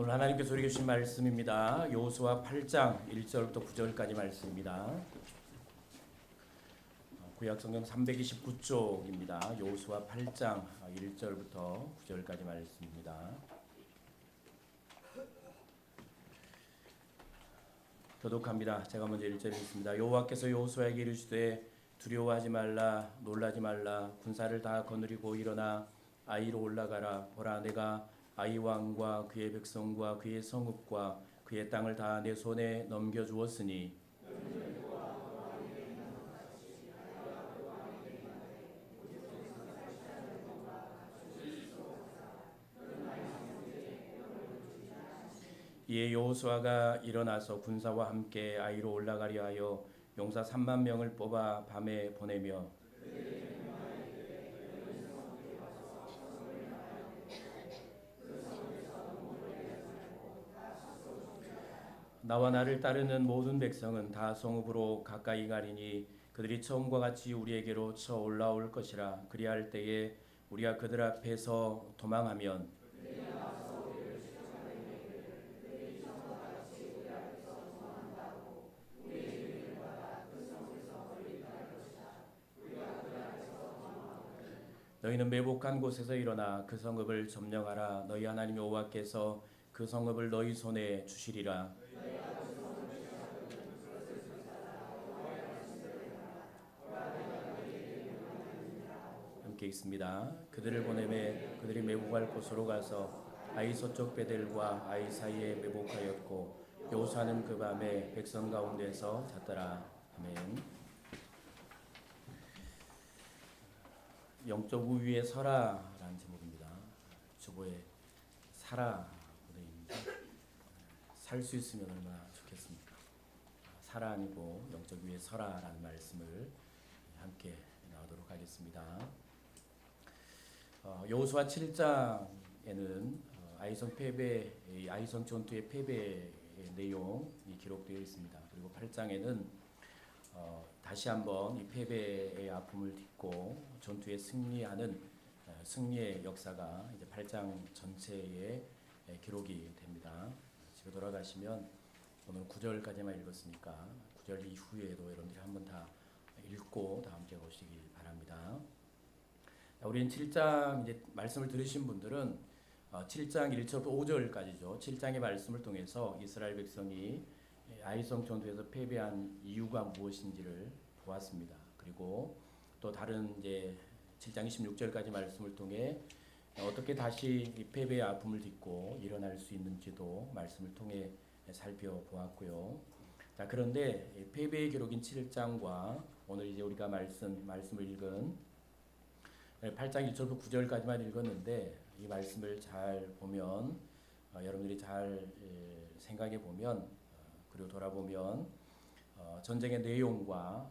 오늘 하나님께서 우리에게 주신 말씀입니다. 여호수아 8장 1절부터 9절까지 말씀입니다. 구약성경 329쪽입니다. 여호수아 8장 1절부터 9절까지 말씀입니다. 교독합니다. 제가 먼저 1절 읽습니다. 여호와께서 여호수아에게 이르시되 두려워하지 말라, 놀라지 말라. 군사를 다 거느리고 일어나 아이로 올라가라. 보라, 내가 아이 왕과 그의 백성과 그의 성읍과 그의 땅을 다 내 손에 넘겨주었으니 이에 여호수아가 일어나서 군사와 함께 아이로 올라가려 하여 용사 3만 명을 뽑아 밤에 보내며 나와 나를 따르는 모든 백성은 다 성읍으로 가까이 가리니 그들이 처음과 같이 우리에게로 쳐 올라올 것이라. 그리할 때에 우리가 그들 앞에서 도망하면 너희는 매복한 곳에서 일어나 그 성읍을 점령하라. 너희 하나님 여호와께서 그 성읍을 너희 손에 주시리라. 함께 있습니다. 그들을 보내매 그들이 매복할 곳으로 가서 아이 서쪽 베델과 아이 사이에 매복하였고 여호수아는 그 밤에 백성 가운데서 잤더라. 아멘. 영적 우위에 서라라는 제목입니다. 주보에 살아 살 수 있으면 얼마나 좋겠습니까? 살아 아니고 영적 우위에 서라라는 말씀을 함께 나오도록 하겠습니다. 여호수아 7장에는 아이성 전투의 패배의 내용이 기록되어 있습니다. 그리고 8장에는 다시 한번 이 패배의 아픔을 딛고 전투에 승리하는 승리의 역사가 이제 8장 전체에 기록이 됩니다. 집에 돌아가시면 오늘 9절까지만 읽었으니까 9절 이후에도 여러분들이 한번 다 읽고 다 함께 보시기 바랍니다. 우리는 7장 이제 말씀을 들으신 분들은 7장 1절부터 5절까지죠. 7장의 말씀을 통해서 이스라엘 백성이 아이성 전투에서 패배한 이유가 무엇인지를 보았습니다. 그리고 또 다른 이제 7장 26절까지 말씀을 통해 어떻게 다시 이 패배의 아픔을 딛고 일어날 수 있는지도 말씀을 통해 살펴보았고요. 자, 그런데 패배의 기록인 7장과 오늘 이제 우리가 말씀을 읽은 8장 1절부터 9절까지만 읽었는데 이 말씀을 잘 보면 여러분들이 잘 생각해 보면 그리고 돌아보면 전쟁의 내용과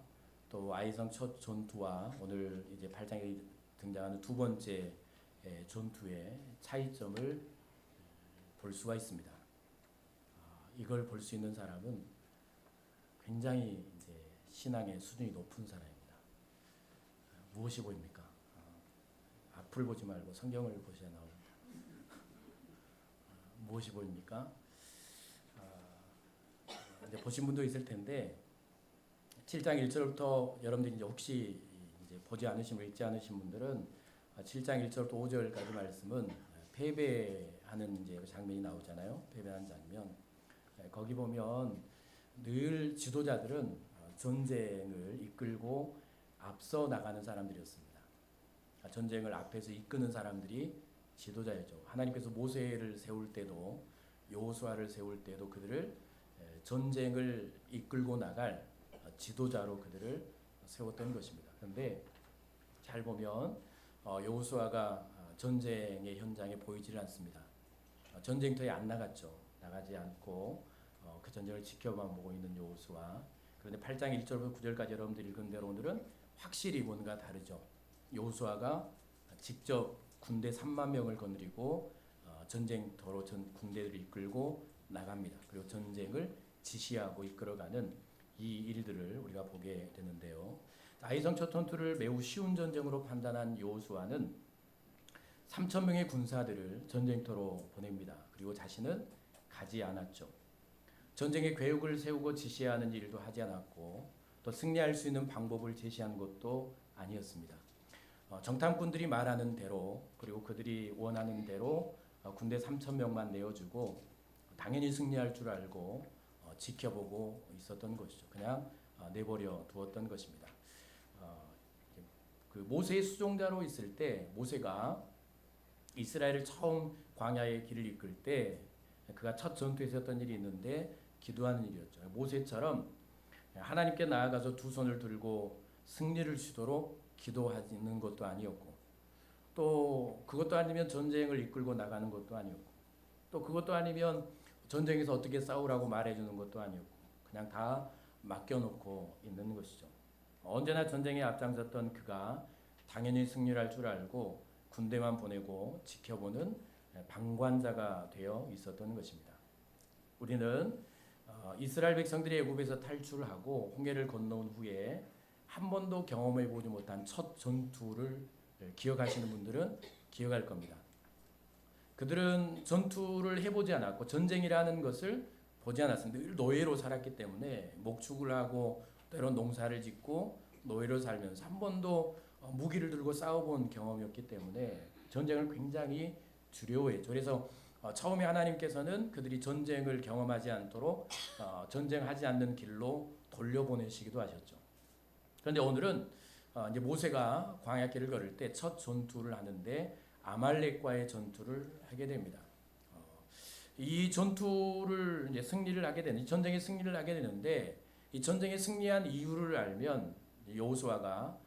또 아이성 첫 전투와 오늘 이제 8장에 등장하는 두 번째 전투의 차이점을 볼 수가 있습니다. 이걸 볼 수 있는 사람은 굉장히 이제 신앙의 수준이 높은 사람입니다. 무엇이 보입니까? 앞을 보지 말고 성경을 보셔야 나옵니다. 무엇이 보입니까? 이제 보신 분도 있을 텐데 7장 1절부터 여러분들이 이제 혹시 이제 보지 않으신 분 읽지 않으신 분들은 7장 1절부터 5절까지 말씀은 패배하는 이제 장면이 나오잖아요. 패배하는 장면. 거기 보면 늘 지도자들은 전쟁을 이끌고 앞서 나가는 사람들이었습니다. 전쟁을 앞에서 이끄는 사람들이 지도자였죠. 하나님께서 모세를 세울 때도 여호수아를 세울 때도 그들을 전쟁을 이끌고 나갈 지도자로 그들을 세웠던 것입니다. 그런데 잘 보면 여호수아가 전쟁의 현장에 보이질 않습니다. 전쟁터에 안 나갔죠. 나가지 않고 그 전쟁을 지켜만 보고 있는 여호수아. 그런데 8장 1절부터 9절까지 여러분들이 읽은 대로 오늘은 확실히 뭔가 다르죠. 여호수아가 직접 군대 3만 명을 거느리고 전쟁터로 군대를 이끌고 나갑니다. 그리고 전쟁을 지시하고 이끌어가는 이 일들을 우리가 보게 되는데요. 아이성 첫 전투를 매우 쉬운 전쟁으로 판단한 여호수아는 3,000명의 군사들을 전쟁터로 보냅니다. 그리고 자신은 가지 않았죠. 전쟁의 계획을 세우고 지시하는 일도 하지 않았고 또 승리할 수 있는 방법을 제시한 것도 아니었습니다. 정탐꾼들이 말하는 대로 그리고 그들이 원하는 대로 군대 3,000명만 내어주고 당연히 승리할 줄 알고 지켜보고 있었던 것이죠. 그냥 내버려 두었던 것입니다. 그 모세의 수종자로 있을 때 모세가 이스라엘을 처음 광야의 길을 이끌 때 그가 첫 전투에서 했던 일이 있는데 기도하는 일이었죠. 모세처럼 하나님께 나아가서 두 손을 들고 승리를 주도록 기도하는 것도 아니었고 또 그것도 아니면 전쟁을 이끌고 나가는 것도 아니었고 또 그것도 아니면 전쟁에서 어떻게 싸우라고 말해주는 것도 아니었고 그냥 다 맡겨놓고 있는 것이죠. 언제나 전쟁에 앞장섰던 그가 당연히 승리할 줄 알고 군대만 보내고 지켜보는 방관자가 되어 있었던 것입니다. 우리는 이스라엘 백성들이 애굽에서 탈출하고 홍해를 건너온 후에 한 번도 경험해 보지 못한 첫 전투를 기억하시는 분들은 기억할 겁니다. 그들은 전투를 해보지 않았고 전쟁이라는 것을 보지 않았습니다. 늘 노예로 살았기 때문에 목축을 하고 때론 농사를 짓고 노예로 살면서 한 번도 무기를 들고 싸워본 경험이었기 때문에 전쟁을 굉장히 두려워했죠. 그래서 처음에 하나님께서는 그들이 전쟁을 경험하지 않도록 전쟁하지 않는 길로 돌려보내시기도 하셨죠. 그런데 오늘은 이제 모세가 광야길을 걸을 때 첫 전투를 하는데 아말렉과의 전투를 하게 됩니다. 이 전투를 이제 승리를 하게 되는 전쟁에 승리를 하게 되는데 이 전쟁에 승리한 이유를 알면 여호수아가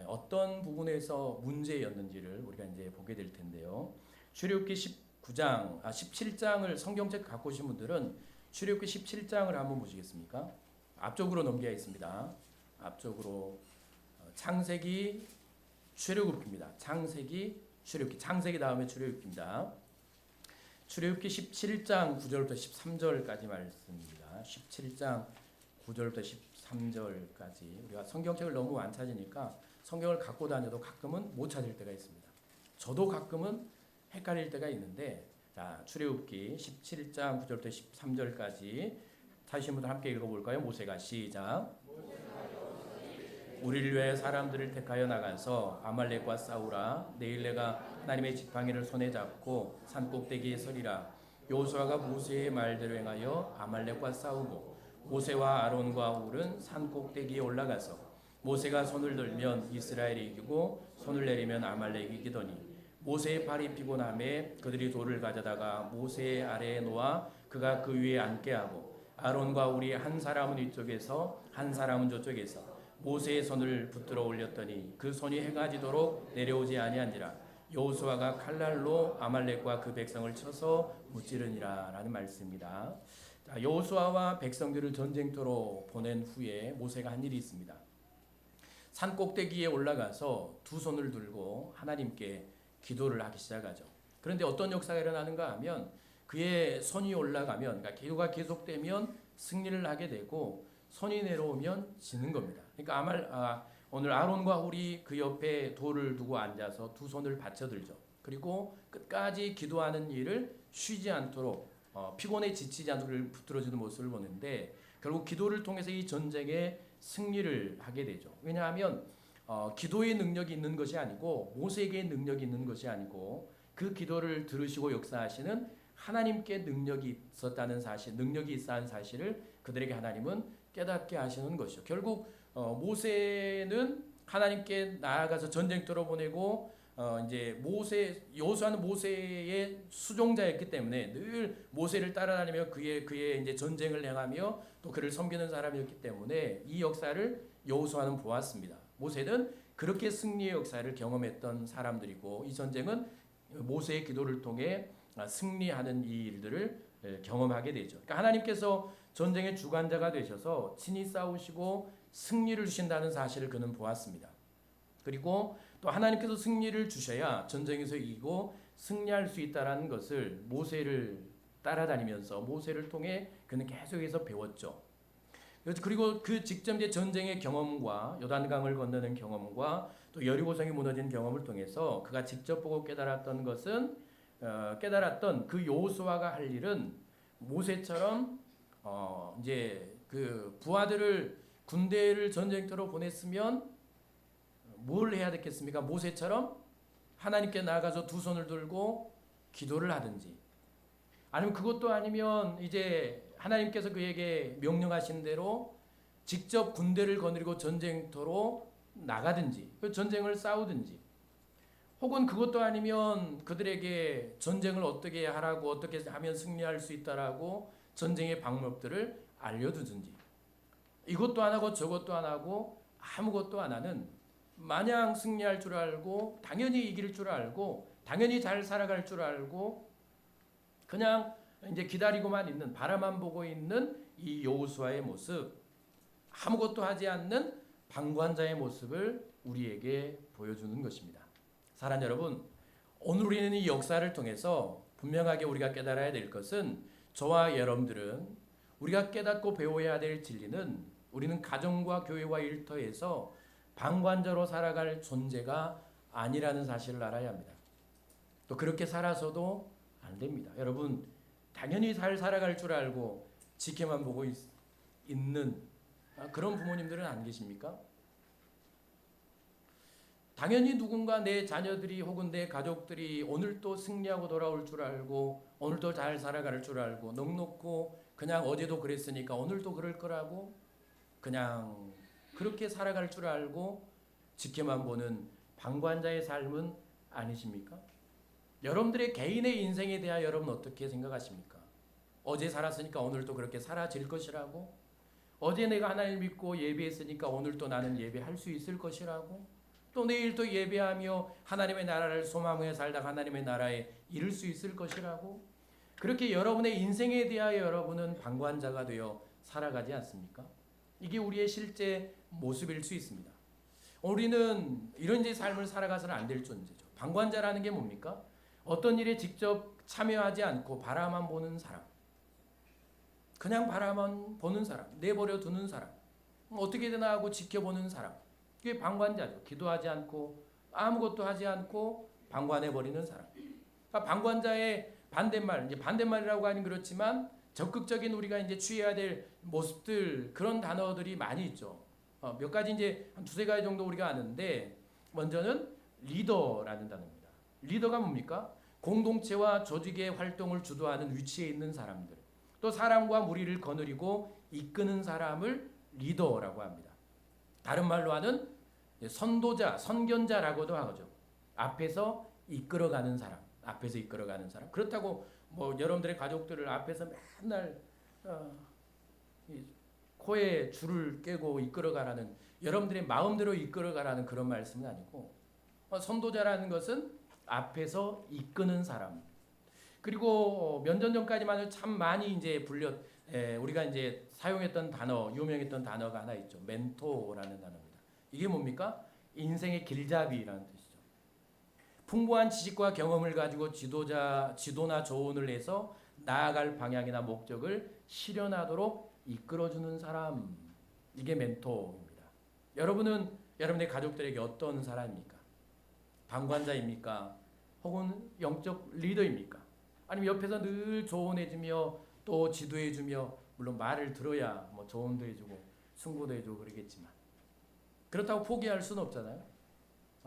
어떤 부분에서 문제였는지를 우리가 이제 보게 될 텐데요. 출애굽기 17장을 성경책 갖고 오신 분들은 출애굽기 17장을 한번 보시겠습니까? 앞쪽으로 넘겨있습니다. 앞쪽으로 창세기 출애굽기입니다. 창세기 출애굽기 창세기 다음에 출애굽기입니다. 출애굽기 17장 9절부터 13절까지 말씀입니다. 17장 9절부터 13절까지 우리가 성경책을 너무 안 찾으니까 성경을 갖고 다녀도 가끔은 못 찾을 때가 있습니다. 저도 가끔은 헷갈릴 때가 있는데 자 출애굽기 17장 9절부터 13절까지 찾으신 분들 함께 읽어볼까요? 모세가 시작. 우리를 위해 사람들을 택하여 나가서 아말렉과 싸우라. 내일 내가 하나님의 지팡이를 손에 잡고 산꼭대기에 서리라. 여호수아가 모세의 말대로 행하여 아말렉과 싸우고 모세와 아론과 훌은 산꼭대기에 올라가서 모세가 손을 들면 이스라엘이 이기고 손을 내리면 아말렉이 이기더니 모세의 발이 피곤함에 그들이 돌을 가져다가 모세의 아래에 놓아 그가 그 위에 앉게 하고 아론과 훌이 한 사람은 이쪽에서 한 사람은 저쪽에서 모세의 손을 붙들어 올렸더니 그 손이 해가 지도록 내려오지 아니한지라. 여호수아가 칼날로 아말렉과 그 백성을 쳐서 무찌르니라 라는 말씀입니다. 여호수아와 백성들을 전쟁터로 보낸 후에 모세가 한 일이 있습니다. 산 꼭대기에 올라가서 두 손을 들고 하나님께 기도를 하기 시작하죠. 그런데 어떤 역사가 일어나는가 하면 그의 손이 올라가면 그러니까 기도가 계속되면 승리를 하게 되고 손이 내려오면 지는 겁니다. 그러니까 오늘 아론과 훌이 그 옆에 돌을 두고 앉아서 두 손을 받쳐들죠. 그리고 끝까지 기도하는 일을 쉬지 않도록 피곤에 지치지 않도록 붙들어주는 모습을 보는데 결국 기도를 통해서 이 전쟁에 승리를 하게 되죠. 왜냐하면 기도의 능력이 있는 것이 아니고 모세에게 능력이 있는 것이 아니고 그 기도를 들으시고 역사하시는 하나님께 능력이 있었다는 사실, 능력이 있다는 사실을 그들에게 하나님은 깨닫게 하시는 것이죠. 결국 모세는 하나님께 나아가서 전쟁터로 보내고 이제 여호수아는 모세의 수종자였기 때문에 늘 모세를 따라다니며 그의 이제 전쟁을 행하며 또 그를 섬기는 사람이었기 때문에 이 역사를 여호수아는 보았습니다. 모세는 그렇게 승리의 역사를 경험했던 사람들이고 이 전쟁은 모세의 기도를 통해 승리하는 이 일들을 경험하게 되죠. 그러니까 하나님께서 전쟁의 주관자가 되셔서 친히 싸우시고 승리를 주신다는 사실을 그는 보았습니다. 그리고 또 하나님께서 승리를 주셔야 전쟁에서 이기고 승리할 수 있다는 것을 모세를 따라다니면서 모세를 통해 그는 계속해서 배웠죠. 그리고 그 직접 이제 전쟁의 경험과 요단강을 건너는 경험과 또 여리고성이 무너진 경험을 통해서 그가 직접 보고 깨달았던 것은 깨달았던 그 여호수아가 할 일은 모세처럼 이제 그 부하들을 군대를 전쟁터로 보냈으면 뭘 해야 됐겠습니까? 모세처럼 하나님께 나아가서 두 손을 들고 기도를 하든지, 아니면 그것도 아니면 이제 하나님께서 그에게 명령하신 대로 직접 군대를 거느리고 전쟁터로 나가든지 그 전쟁을 싸우든지, 혹은 그것도 아니면 그들에게 전쟁을 어떻게 하라고, 어떻게 하면 승리할 수 있다라고 전쟁의 방법들을 알려두든지, 이것도 안 하고 저것도 안 하고 아무것도 안 하는, 마냥 승리할 줄 알고 당연히 이길 줄 알고 당연히 잘 살아갈 줄 알고 그냥 이제 기다리고만 있는, 바라만 보고 있는 이 여호수아의 모습, 아무것도 하지 않는 방관자의 모습을 우리에게 보여주는 것입니다. 사랑하는 여러분, 오늘 우리는 이 역사를 통해서 분명하게 우리가 깨달아야 될 것은, 저와 여러분들은 우리가 깨닫고 배워야 될 진리는, 우리는 가정과 교회와 일터에서 방관자로 살아갈 존재가 아니라는 사실을 알아야 합니다. 또 그렇게 살아서도 안 됩니다. 여러분, 당연히 잘 살아갈 줄 알고 지켜만 보고 있는 그런 부모님들은 안 계십니까? 당연히 누군가 내 자녀들이 혹은 내 가족들이 오늘 또 승리하고 돌아올 줄 알고, 오늘 또 잘 살아갈 줄 알고, 넉넉고 그냥 어제도 그랬으니까 오늘도 그럴 거라고 그냥 그렇게 살아갈 줄 알고 지켜만 보는 방관자의 삶은 아니십니까? 여러분들의 개인의 인생에 대하여 여러분 어떻게 생각하십니까? 어제 살았으니까 오늘도 그렇게 살아질 것이라고? 어제 내가 하나님을 믿고 예배했으니까 오늘 또 나는 예배할 수 있을 것이라고? 또 내일 또 예배하며 하나님의 나라를 소망하며 살다가 하나님의 나라에 이를 수 있을 것이라고? 그렇게 여러분의 인생에 대하여 여러분은 방관자가 되어 살아가지 않습니까? 이게 우리의 실제 모습일 수 있습니다. 우리는 이런 삶을 살아가서는 안 될 존재죠. 방관자라는 게 뭡니까? 어떤 일에 직접 참여하지 않고 바라만 보는 사람, 그냥 바라만 보는 사람, 내버려 두는 사람, 어떻게 되나 하고 지켜보는 사람, 그게 방관자죠. 기도하지 않고 아무것도 하지 않고 방관해버리는 사람. 그러니까 방관자의 반대말, 이제 반대말이라고 하긴 그렇지만 적극적인 우리가 이제 취해야 될 모습들, 그런 단어들이 많이 있죠. 몇 가지 이제 한 두세 가지 정도 우리가 아는데, 먼저는 리더라는 단어입니다. 리더가 뭡니까? 공동체와 조직의 활동을 주도하는 위치에 있는 사람들, 또 사람과 무리를 거느리고 이끄는 사람을 리더라고 합니다. 다른 말로 하는 선도자, 선견자라고도 하죠. 앞에서 이끌어가는 사람, 앞에서 이끌어가는 사람. 그렇다고 뭐 여러분들의 가족들을 앞에서 맨날 코에 줄을 꿰고 이끌어가라는, 여러분들의 마음대로 이끌어가라는 그런 말씀은 아니고, 선도자라는 것은 앞에서 이끄는 사람. 그리고 몇 년 전까지만 해도 참 많이 이제 우리가 이제 사용했던 단어, 유명했던 단어가 하나 있죠. 멘토라는 단어입니다. 이게 뭡니까? 인생의 길잡이라는 뜻이죠. 풍부한 지식과 경험을 가지고 지도나 조언을 해서 나아갈 방향이나 목적을 실현하도록 이끌어주는 사람, 이게 멘토입니다. 여러분은 여러분의 가족들에게 어떤 사람입니까? 방관자입니까? 혹은 영적 리더입니까? 아니면 옆에서 늘 조언해주며 또 지도해주며, 물론 말을 들어야 뭐 조언도 해주고 승부도 해주고 그러겠지만, 그렇다고 포기할 수는 없잖아요.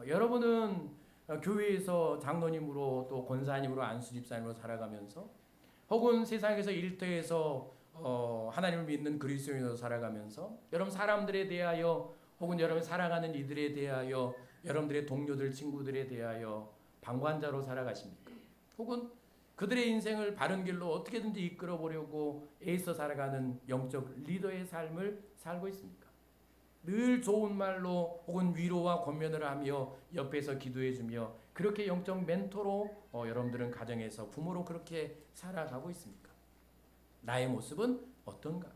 여러분은 교회에서 장로님으로 또 권사님으로 안수집사님으로 살아가면서, 혹은 세상에서 일터에서 하나님을 믿는 그리스도인으로 살아가면서, 여러분 사람들에 대하여 혹은 여러분 사랑하는 이들에 대하여, 여러분들의 동료들, 친구들에 대하여 방관자로 살아가십니까? 혹은 그들의 인생을 바른 길로 어떻게든지 이끌어 보려고 애써 살아가는 영적 리더의 삶을 살고 있습니까? 늘 좋은 말로 혹은 위로와 권면을 하며 옆에서 기도해주며, 그렇게 영적 멘토로 여러분들은 가정에서 부모로 그렇게 살아가고 있습니까? 나의 모습은 어떤가?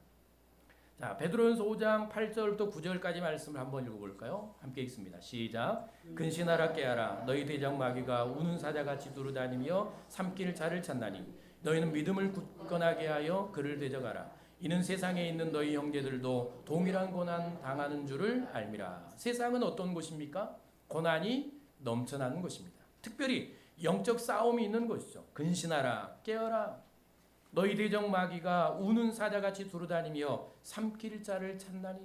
자, 베드로전서 5장 8절부터 9절까지 말씀을 한번 읽어볼까요? 함께 읽습니다. 시작. 근신하라 깨하라. 너희 대장 마귀가 우는 사자같이 두루다니며 삼킬 자를 찾나니 너희는 믿음을 굳건하게 하여 그를 대적하라. 이는 세상에 있는 너희 형제들도 동일한 고난 당하는 줄을 알미라. 세상은 어떤 곳입니까? 고난이 넘쳐나는 곳입니다. 특별히 영적 싸움이 있는 곳이죠. 근신하라, 깨어라. 너희 대적 마귀가 우는 사자같이 두루다니며 삼킬 자를 찾나니.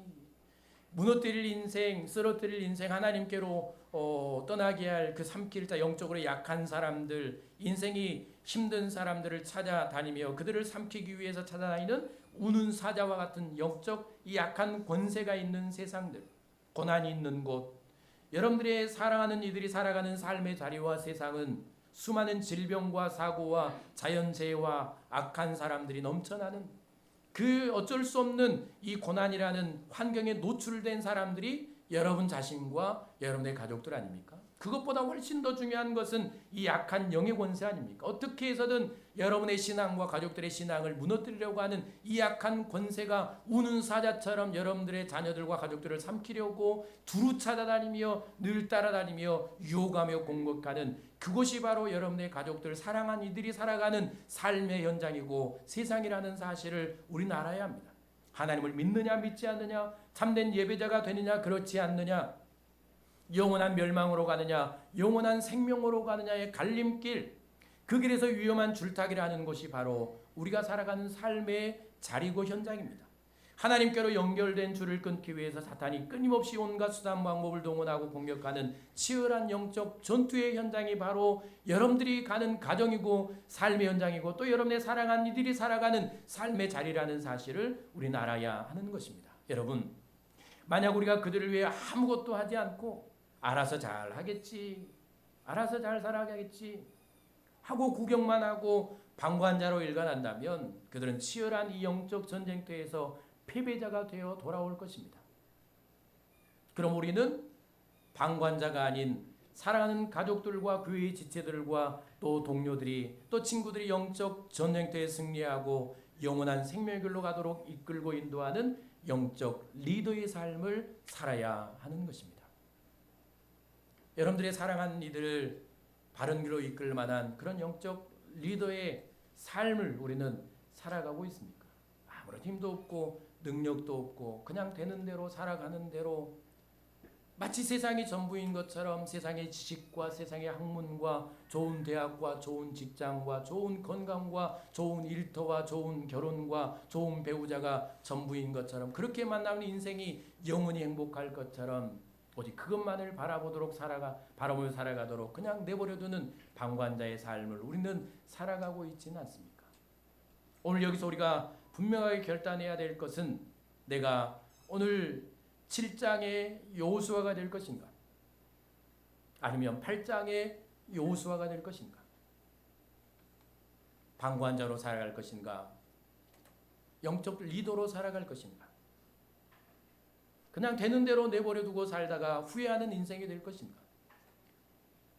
무너뜨릴 인생, 쓰러뜨릴 인생, 하나님께로 떠나게 할 그 삼킬 자, 영적으로 약한 사람들, 인생이 힘든 사람들을 찾아다니며 그들을 삼키기 위해서 찾아다니는 우는 사자와 같은 영적 이 약한 권세가 있는 세상들, 고난이 있는 곳, 여러분들의 사랑하는 이들이 살아가는 삶의 자리와 세상은 수많은 질병과 사고와 자연재해와 악한 사람들이 넘쳐나는 그 어쩔 수 없는 이 고난이라는 환경에 노출된 사람들이 여러분 자신과 여러분의 가족들 아닙니까? 그것보다 훨씬 더 중요한 것은 이 약한 영의 권세 아닙니까? 어떻게 해서든 여러분의 신앙과 가족들의 신앙을 무너뜨리려고 하는 이 약한 권세가 우는 사자처럼 여러분들의 자녀들과 가족들을 삼키려고 두루 찾아다니며 늘 따라다니며 유혹하며 공격하는 그것이 바로 여러분의 가족들, 사랑한 이들이 살아가는 삶의 현장이고 세상이라는 사실을 우리는 알아야 합니다. 하나님을 믿느냐 믿지 않느냐, 참된 예배자가 되느냐 그렇지 않느냐, 영원한 멸망으로 가느냐 영원한 생명으로 가느냐의 갈림길, 그 길에서 위험한 줄타기를 하는 것이 바로 우리가 살아가는 삶의 자리고 현장입니다. 하나님께로 연결된 줄을 끊기 위해서 사탄이 끊임없이 온갖 수단 방법을 동원하고 공격하는 치열한 영적 전투의 현장이 바로 여러분들이 가는 가정이고 삶의 현장이고 또 여러분의 사랑한 이들이 살아가는 삶의 자리라는 사실을 우리는 알아야 하는 것입니다. 여러분, 만약 우리가 그들을 위해 아무것도 하지 않고 알아서 잘 하겠지, 알아서 잘 살아가겠지 하고 구경만 하고 방관자로 일관한다면 그들은 치열한 이 영적 전쟁터에서 패배자가 되어 돌아올 것입니다. 그럼 우리는 방관자가 아닌 사랑하는 가족들과 교회의 지체들과 또 동료들이 또 친구들이 영적 전쟁터에 승리하고 영원한 생명의 길로 가도록 이끌고 인도하는 영적 리더의 삶을 살아야 하는 것입니다. 여러분들의 사랑하는 이들을 바른 길로 이끌 만한 그런 영적 리더의 삶을 우리는 살아가고 있습니까? 아무런 힘도 없고 능력도 없고 그냥 되는 대로 살아가는 대로 마치 세상이 전부인 것처럼 세상의 지식과 세상의 학문과 좋은 대학과 좋은 직장과 좋은 건강과 좋은 일터와 좋은 결혼과 좋은 배우자가 전부인 것처럼 그렇게 만나는 인생이 영원히 행복할 것처럼 오직 그것만을 바라보며 살아가도록 그냥 내버려두는 방관자의 삶을 우리는 살아가고 있지는 않습니까? 오늘 여기서 우리가 분명하게 결단해야 될 것은 내가 오늘 7장의 여호수아가 될 것인가? 아니면 8장의 여호수아가 될 것인가? 방관자로 살아갈 것인가? 영적 리더로 살아갈 것인가? 그냥 되는 대로 내버려두고 살다가 후회하는 인생이 될 것인가?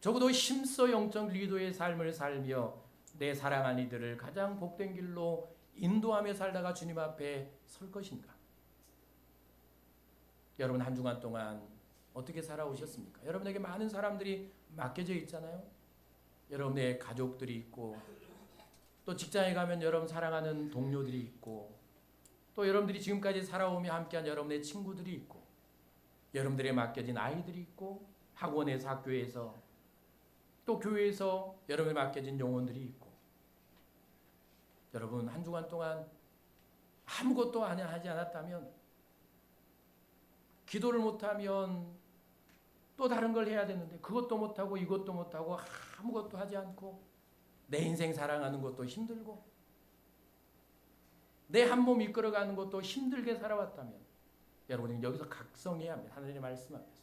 적어도 힘써 영적 리더의 삶을 살며 내 사랑한 이들을 가장 복된 길로 인도하며 살다가 주님 앞에 설 것인가? 여러분 한 주간 동안 어떻게 살아오셨습니까? 여러분에게 많은 사람들이 맡겨져 있잖아요. 여러분의 가족들이 있고 또 직장에 가면 여러분 사랑하는 동료들이 있고 또 여러분들이 지금까지 살아오며 함께한 여러분의 친구들이 있고 여러분들에 맡겨진 아이들이 있고 학원에서 학교에서 또 교회에서 여러분에 맡겨진 영혼들이 있고 여러분 한 주간 동안 아무것도 하지 않았다면 기도를 못하면 또 다른 걸 해야 되는데 그것도 못하고 이것도 못하고 아무것도 하지 않고 내 인생 사랑하는 것도 힘들고 내 한 몸 이끌어가는 것도 힘들게 살아왔다면 여러분은 여기서 각성해야 합니다. 하나님의 말씀 앞에서.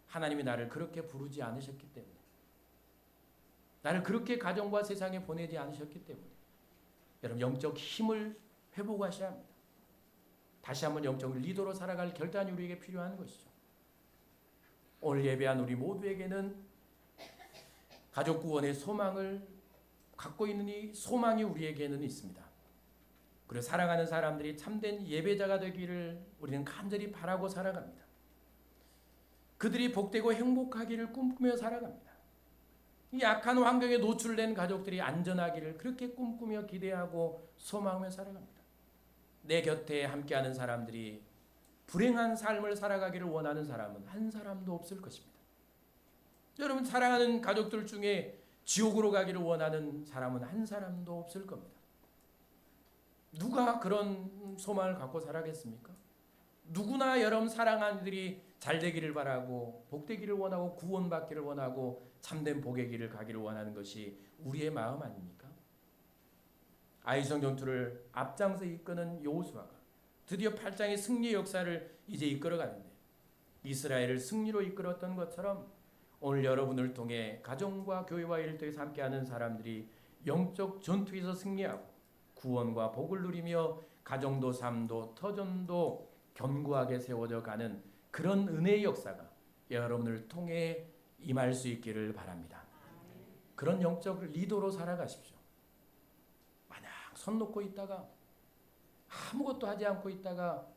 하나님이 나를 그렇게 부르지 않으셨기 때문에 나를 그렇게 가정과 세상에 보내지 않으셨기 때문에 여러분 영적 힘을 회복하셔야 합니다. 다시 한번 영적 리더로 살아갈 결단이 우리에게 필요한 것이죠. 오늘 예배한 우리 모두에게는 가족 구원의 소망을 갖고 있는 이 소망이 우리에게는 있습니다. 그리고 사랑하는 사람들이 참된 예배자가 되기를 우리는 간절히 바라고 살아갑니다. 그들이 복되고 행복하기를 꿈꾸며 살아갑니다. 이 약한 환경에 노출된 가족들이 안전하기를 그렇게 꿈꾸며 기대하고 소망하며 살아갑니다. 내 곁에 함께하는 사람들이 불행한 삶을 살아가기를 원하는 사람은 한 사람도 없을 것입니다. 여러분 사랑하는 가족들 중에 지옥으로 가기를 원하는 사람은 한 사람도 없을 겁니다. 누가 그런 소망을 갖고 살아겠습니까? 누구나 여러분 사랑하는 이들이 잘 되기를 바라고 복되기를 원하고 구원받기를 원하고 참된 복의 길을 가기를 원하는 것이 우리의 마음 아닙니까? 아이성 전투를 앞장서 이끄는 여호수아가 드디어 8장의 승리의 역사를 이제 이끌어가는데 이스라엘을 승리로 이끌었던 것처럼 오늘 여러분을 통해 가정과 교회와 일터에서 함께하는 사람들이 영적 전투에서 승리하고 구원과 복을 누리며 가정도 삶도 터전도 견고하게 세워져 가는 그런 은혜의 역사가 여러분을 통해 임할 수 있기를 바랍니다. 그런 영적 리더로 살아가십시오. 마냥 손 놓고 있다가 아무것도 하지 않고 있다가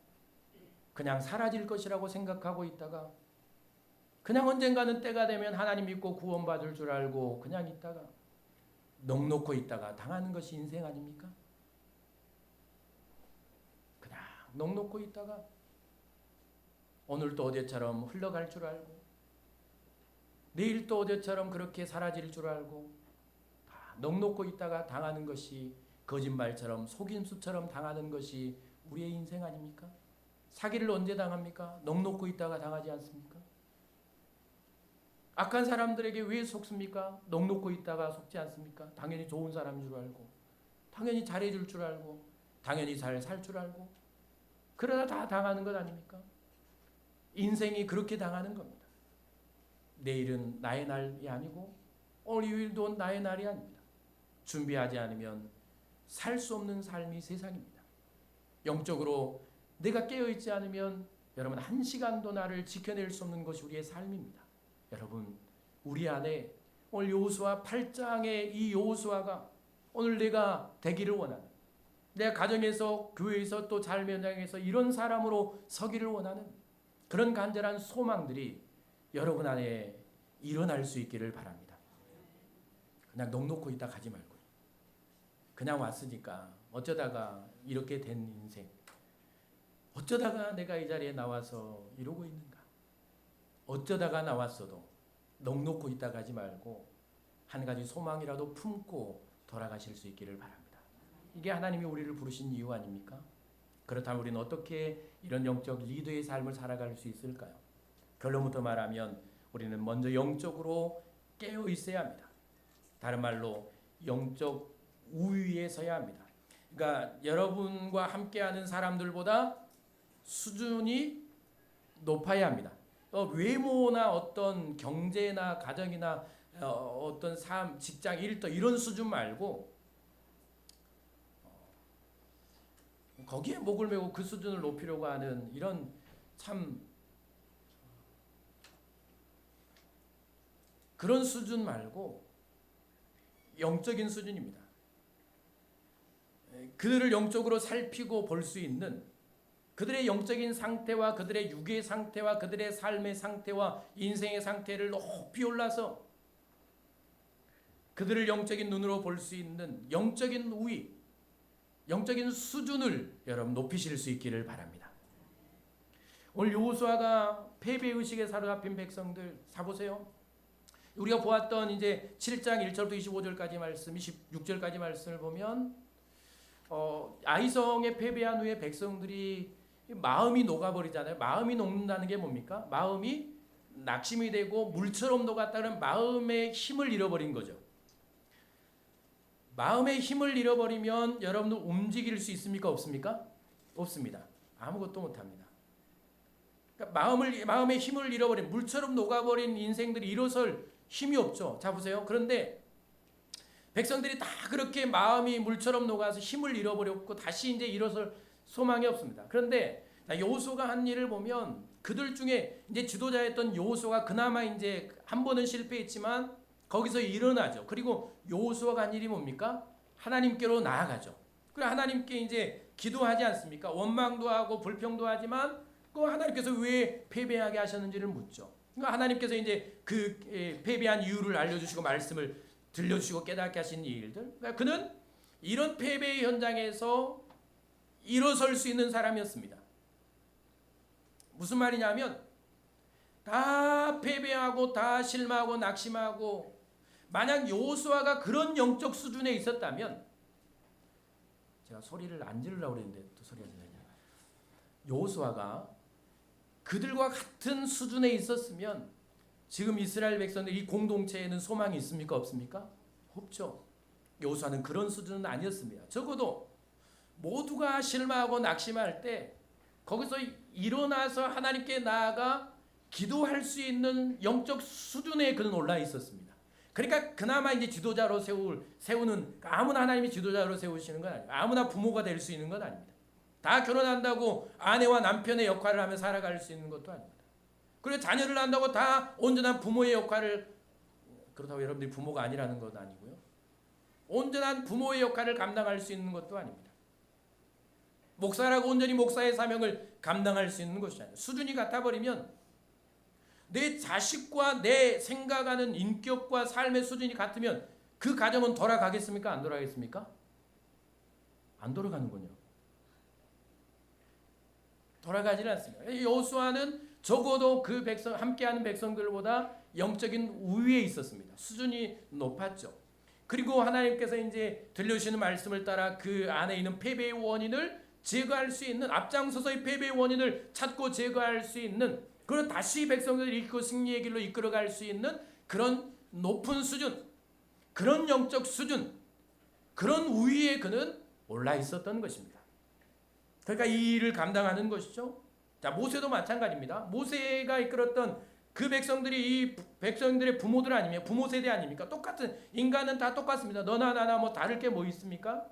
그냥 사라질 것이라고 생각하고 있다가 그냥 언젠가는 때가 되면 하나님 믿고 구원받을 줄 알고 그냥 있다가 넋놓고 있다가 당하는 것이 인생 아닙니까? 그냥 넋놓고 있다가 오늘도 어제처럼 흘러갈 줄 알고 내일도 어제처럼 그렇게 사라질 줄 알고 다 넋놓고 있다가 당하는 것이 거짓말처럼 속임수처럼 당하는 것이 우리의 인생 아닙니까? 사기를 언제 당합니까? 넋놓고 있다가 당하지 않습니까? 악한 사람들에게 왜 속습니까? 넋놓고 있다가 속지 않습니까? 당연히 좋은 사람인 줄 알고 당연히 잘해줄 줄 알고 당연히 잘 살 줄 알고 그러다 다 당하는 것 아닙니까? 인생이 그렇게 당하는 겁니다. 내일은 나의 날이 아니고 오늘 휴일도 나의 날이 아닙니다. 준비하지 않으면 살 수 없는 삶이 세상입니다. 영적으로 내가 깨어있지 않으면 여러분 한 시간도 나를 지켜낼 수 없는 것이 우리의 삶입니다. 여러분 우리 안에 오늘 여호수아 8장의 이 여호수아가 오늘 내가 되기를 원하는 내 가정에서 교회에서 또 삶 현장에서 이런 사람으로 서기를 원하는 그런 간절한 소망들이 여러분 안에 일어날 수 있기를 바랍니다. 그냥 넋놓고 있다 가지 말고 그냥 왔으니까 어쩌다가 이렇게 된 인생 어쩌다가 내가 이 자리에 나와서 이러고 있는가 어쩌다가 나왔어도 넋놓고 있다 가지 말고 한 가지 소망이라도 품고 돌아가실 수 있기를 바랍니다. 이게 하나님이 우리를 부르신 이유 아닙니까? 그렇다면 우리는 어떻게 이런 영적 리더의 삶을 살아갈 수 있을까요? 결론부터 말하면 우리는 먼저 영적으로 깨어 있어야 합니다. 다른 말로 영적 우위에 서야 합니다. 그러니까 여러분과 함께하는 사람들보다 수준이 높아야 합니다. 외모나 어떤 경제나 가정이나 어떤 삶, 직장, 일터 이런 수준 말고 거기에 목을 메고 그 수준을 높이려고 하는 이런 참 그런 수준 말고 영적인 수준입니다. 그들을 영적으로 살피고 볼 수 있는 그들의 영적인 상태와 그들의 육의 상태와 그들의 삶의 상태와 인생의 상태를 높이 올라서 그들을 영적인 눈으로 볼 수 있는 영적인 우위, 영적인 수준을 여러분 높이실 수 있기를 바랍니다. 오늘 여호수아가 패배의식에 사로잡힌 백성들 사보세요. 우리가 보았던 이제 7장 1절부터 25절까지 말씀, 26절까지 말씀을 보면 아이성에 패배한 후에 백성들이 마음이 녹아버리잖아요. 마음이 녹는다는 게 뭡니까? 마음이 낙심이 되고 물처럼 녹았다는 마음의 힘을 잃어버린 거죠. 마음의 힘을 잃어버리면 여러분들 움직일 수 있습니까? 없습니까? 없습니다. 아무것도 못합니다. 그러니까 마음의 힘을 잃어버린 물처럼 녹아버린 인생들이 일어설 힘이 없죠. 자 보세요. 그런데 백성들이 다 그렇게 마음이 물처럼 녹아서 힘을 잃어버렸고 다시 이제 일어설 소망이 없습니다. 그런데 여호수아가 한 일을 보면 그들 중에 이제 지도자였던 여호수아가 그나마 이제 한 번은 실패했지만 거기서 일어나죠. 그리고 여호수아가 한 일이 뭡니까? 하나님께로 나아가죠. 그리고 하나님께 이제 기도하지 않습니까? 원망도 하고 불평도 하지만 그 하나님께서 왜 패배하게 하셨는지를 묻죠. 그러니까 하나님께서 이제 그 패배한 이유를 알려주시고 말씀을 들려주시고 깨닫게 하신 일들. 그러니까 그는 이런 패배의 현장에서 일어설 수 있는 사람이었습니다. 무슨 말이냐면 다 패배하고 다 실망하고 낙심하고 만약 여호수아가 그런 영적 수준에 있었다면 제가 소리를 안 지르려고 그랬는데 또 소리가 들리냐. 여호수아가 그들과 같은 수준에 있었으면 지금 이스라엘 백성들 이 공동체에는 소망이 있습니까? 없습니까? 없죠. 여호수아는 그런 수준은 아니었습니다. 적어도 모두가 실망하고 낙심할 때 거기서 일어나서 하나님께 나아가 기도할 수 있는 영적 수준에 그는 올라 있었습니다. 그러니까 그나마 이제 지도자로 세우는, 아무나 하나님이 지도자로 세우시는 건 아니에요. 아무나 부모가 될 수 있는 건 아닙니다. 다 결혼한다고 아내와 남편의 역할을 하며 살아갈 수 있는 것도 아닙니다. 그리고 자녀를 낳는다고 다 온전한 부모의 역할을, 그렇다고 여러분들이 부모가 아니라는 건 아니고요. 온전한 부모의 역할을 감당할 수 있는 것도 아닙니다. 목사라고 온전히 목사의 사명을 감당할 수 있는 것이 아니에요. 수준이 같아버리면 내 자식과 내 생각하는 인격과 삶의 수준이 같으면 그 가정은 돌아가겠습니까? 안 돌아가겠습니까? 안 돌아가는군요. 돌아가지는 않습니다. 여호수아는 적어도 그 백성, 함께하는 백성들보다 영적인 우위에 있었습니다. 수준이 높았죠. 그리고 하나님께서 이제 들려주시는 말씀을 따라 그 안에 있는 패배의 원인을 제거할 수 있는, 앞장서서의 패배의 원인을 찾고 제거할 수 있는, 그리고 다시 백성들을 이끌고 승리의 길로 이끌어갈 수 있는 그런 높은 수준, 그런 영적 수준, 그런 우위에 그는 올라 있었던 것입니다. 그러니까 이 일을 감당하는 것이죠. 자, 모세도 마찬가지입니다. 모세가 이끌었던 그 백성들이 이 백성들의 부모들 아니면 부모 세대 아닙니까? 똑같은, 인간은 다 똑같습니다. 너나 나나 뭐 다를 게 뭐 있습니까?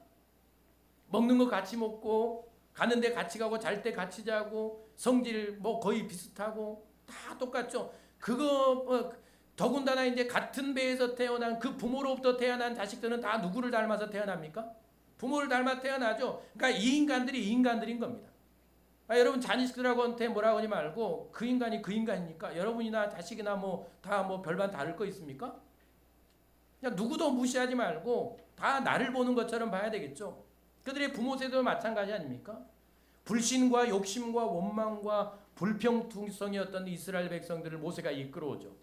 먹는 거 같이 먹고, 가는데 같이 가고, 잘 때 같이 자고, 성질 뭐 거의 비슷하고 다 똑같죠. 그거 더군다나 이제 같은 배에서 태어난 그 부모로부터 태어난 자식들은 다 누구를 닮아서 태어납니까? 부모를 닮아 태어나죠. 그러니까 이 인간들이 인간들인 겁니다. 여러분 자식들하고한테 뭐라고 하지 말고 그 인간이 그 인간이니까 여러분이나 자식이나 뭐 다 뭐 별반 다를 거 있습니까? 그냥 누구도 무시하지 말고 다 나를 보는 것처럼 봐야 되겠죠. 그들의 부모 세대도 마찬가지 아닙니까? 불신과 욕심과 원망과 불평등성이었던 이스라엘 백성들을 모세가 이끌어오죠.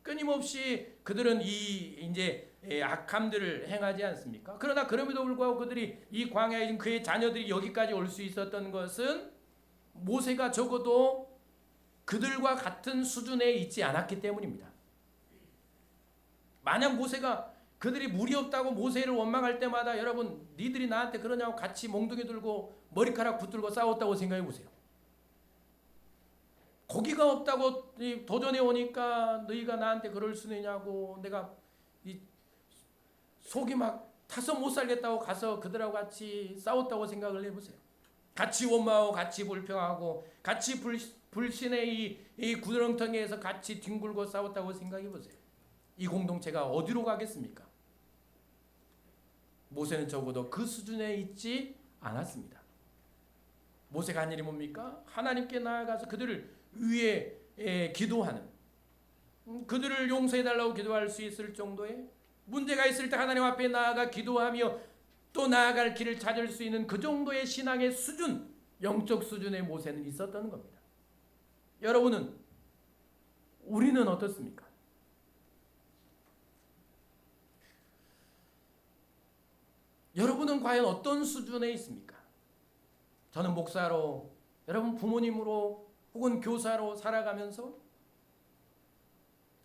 끊임없이 그들은 이 이제 악함들을 행하지 않습니까? 그러나 그럼에도 불구하고 그들이 이 광야에 있는 그의 자녀들이 여기까지 올 수 있었던 것은 모세가 적어도 그들과 같은 수준에 있지 않았기 때문입니다. 만약 모세가 그들이 물이 없다고 모세를 원망할 때마다 여러분 니들이 나한테 그러냐고 같이 몽둥이 들고 머리카락 붙들고 싸웠다고 생각해 보세요. 고기가 없다고 도전해 오니까 너희가 나한테 그럴 수 있냐고, 내가 이 속이 막 타서 못 살겠다고 가서 그들하고 같이 싸웠다고 생각을 해보세요. 같이 원망하고 같이 불평하고 같이 불신의 이 구렁텅이에서 같이 뒹굴고 싸웠다고 생각해 보세요. 이 공동체가 어디로 가겠습니까? 모세는 적어도 그 수준에 있지 않았습니다. 모세가 한 일이 뭡니까? 하나님께 나아가서 그들을 위해 기도하는, 그들을 용서해달라고 기도할 수 있을 정도의, 문제가 있을 때 하나님 앞에 나아가 기도하며 또 나아갈 길을 찾을 수 있는 그 정도의 신앙의 수준, 영적 수준의 모세는 있었던 겁니다. 여러분은, 우리는 어떻습니까? 여러분은 과연 어떤 수준에 있습니까? 저는 목사로, 여러분 부모님으로 혹은 교사로 살아가면서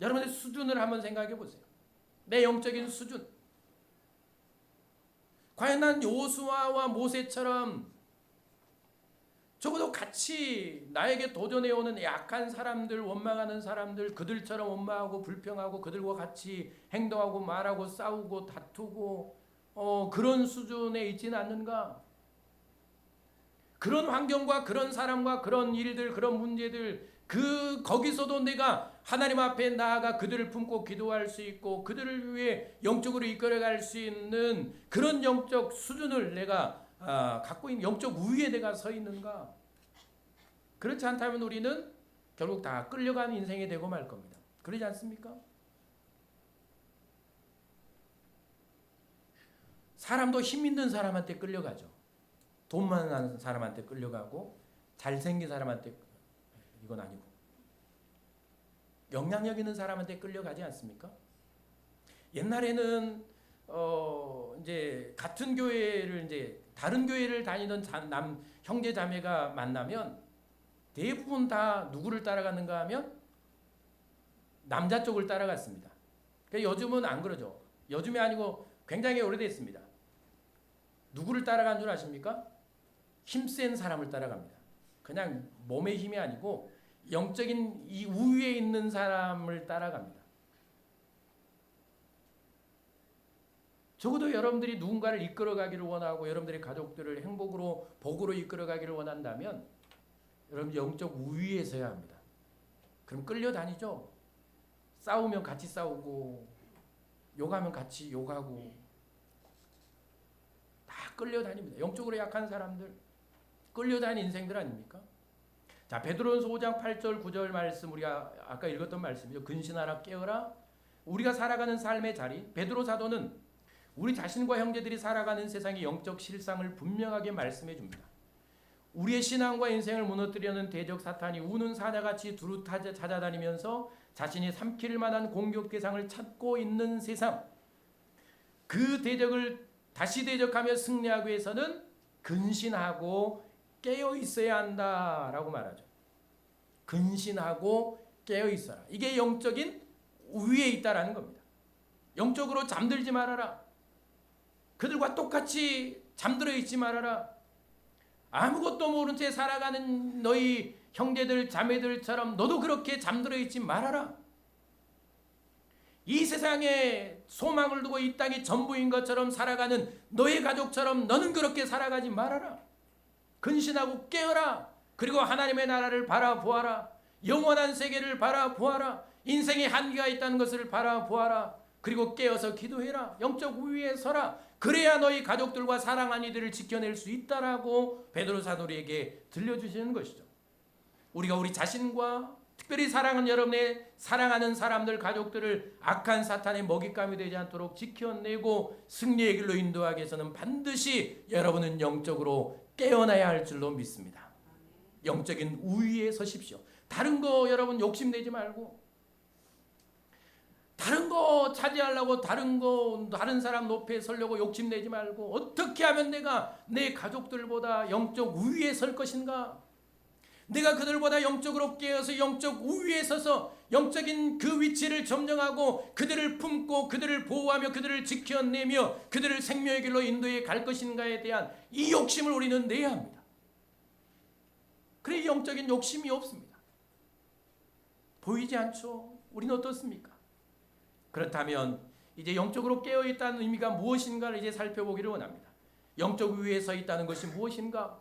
여러분의 수준을 한번 생각해 보세요. 내 영적인 수준. 과연 난 여호수아와 모세처럼 적어도 같이 나에게 도전해 오는 약한 사람들, 원망하는 사람들, 그들처럼 원망하고 불평하고 그들과 같이 행동하고 말하고 싸우고 다투고 그런 수준에 있지는 않는가? 그런 환경과 그런 사람과 그런 일들, 그런 문제들, 거기서도 내가 하나님 앞에 나아가 그들을 품고 기도할 수 있고 그들을 위해 영적으로 이끌어갈 수 있는 그런 영적 수준을 내가 갖고 있는, 영적 우위에 내가 서 있는가? 그렇지 않다면 우리는 결국 다 끌려가는 인생이 되고 말 겁니다. 그러지 않습니까? 사람도 힘 있는 사람한테 끌려가죠. 돈 많은 사람한테 끌려가고 잘생긴 사람한테, 이건 아니고 영향력 있는 사람한테 끌려가지 않습니까? 옛날에는 이제 같은 교회를 이제 다른 교회를 다니던 형제 자매가 만나면 대부분 다 누구를 따라가는가 하면 남자 쪽을 따라갔습니다. 그러니까 요즘은 안 그러죠. 요즘이 아니고 굉장히 오래됐습니다. 누구를 따라간 줄 아십니까? 힘센 사람을 따라갑니다. 그냥 몸의 힘이 아니고 영적인 이 우위에 있는 사람을 따라갑니다. 적어도 여러분들이 누군가를 이끌어가기를 원하고 여러분들의 가족들을 행복으로 복으로 이끌어가기를 원한다면 여러분 영적 우위에 서야 합니다. 그럼 끌려다니죠. 싸우면 같이 싸우고 욕하면 같이 욕하고 다 끌려다닙니다. 영적으로 약한 사람들 끌려다니는 인생들 아닙니까? 자, 베드로전서 5장 8절 9절 말씀 우리가 아까 읽었던 말씀이죠. 근신하라 깨어라. 우리가 살아가는 삶의 자리, 베드로 사도는 우리 자신과 형제들이 살아가는 세상의 영적 실상을 분명하게 말씀해 줍니다. 우리의 신앙과 인생을 무너뜨리려는 대적 사탄이 우는 사자같이 두루 찾아다니면서 자신이 삼킬 만한 공격 대상을 찾고 있는 세상, 그 대적을 다시 대적하며 승리하기 위해서는 근신하고 깨어 있어야 한다라고 말하죠. 근신하고 깨어 있어라. 이게 영적인 우위에 있다라는 겁니다. 영적으로 잠들지 말아라. 그들과 똑같이 잠들어 있지 말아라. 아무것도 모른 채 살아가는 너희 형제들 자매들처럼 너도 그렇게 잠들어 있지 말아라. 이 세상에 소망을 두고 이 땅이 전부인 것처럼 살아가는 너의 가족처럼 너는 그렇게 살아가지 말아라. 근신하고 깨어라. 그리고 하나님의 나라를 바라보아라. 영원한 세계를 바라보아라. 인생에 한계가 있다는 것을 바라보아라. 그리고 깨어서 기도해라. 영적 우위에 서라. 그래야 너희 가족들과 사랑하는 이들을 지켜낼 수 있다라고 베드로 사도에게 들려주시는 것이죠. 우리가 우리 자신과 특별히 사랑하는 여러분의 사랑하는 사람들, 가족들을 악한 사탄의 먹잇감이 되지 않도록 지켜내고 승리의 길로 인도하기 위해서는 반드시 여러분은 영적으로 깨어나야 할 줄로 믿습니다. 영적인 우위에 서십시오. 다른 거 여러분 욕심내지 말고, 다른 거 차지하려고 다른 사람 높이 서려고 욕심내지 말고, 어떻게 하면 내가 내 가족들보다 영적 우위에 설 것인가? 내가 그들보다 영적으로 깨어서 영적 우위에 서서 영적인 그 위치를 점령하고 그들을 품고 그들을 보호하며 그들을 지켜내며 그들을 생명의 길로 인도해 갈 것인가에 대한 이 욕심을 우리는 내야 합니다. 그래, 영적인 욕심이 없습니다. 보이지 않죠? 우리는 어떻습니까? 그렇다면 이제 영적으로 깨어있다는 의미가 무엇인가를 이제 살펴보기를 원합니다. 영적 우위에 서 있다는 것이 무엇인가?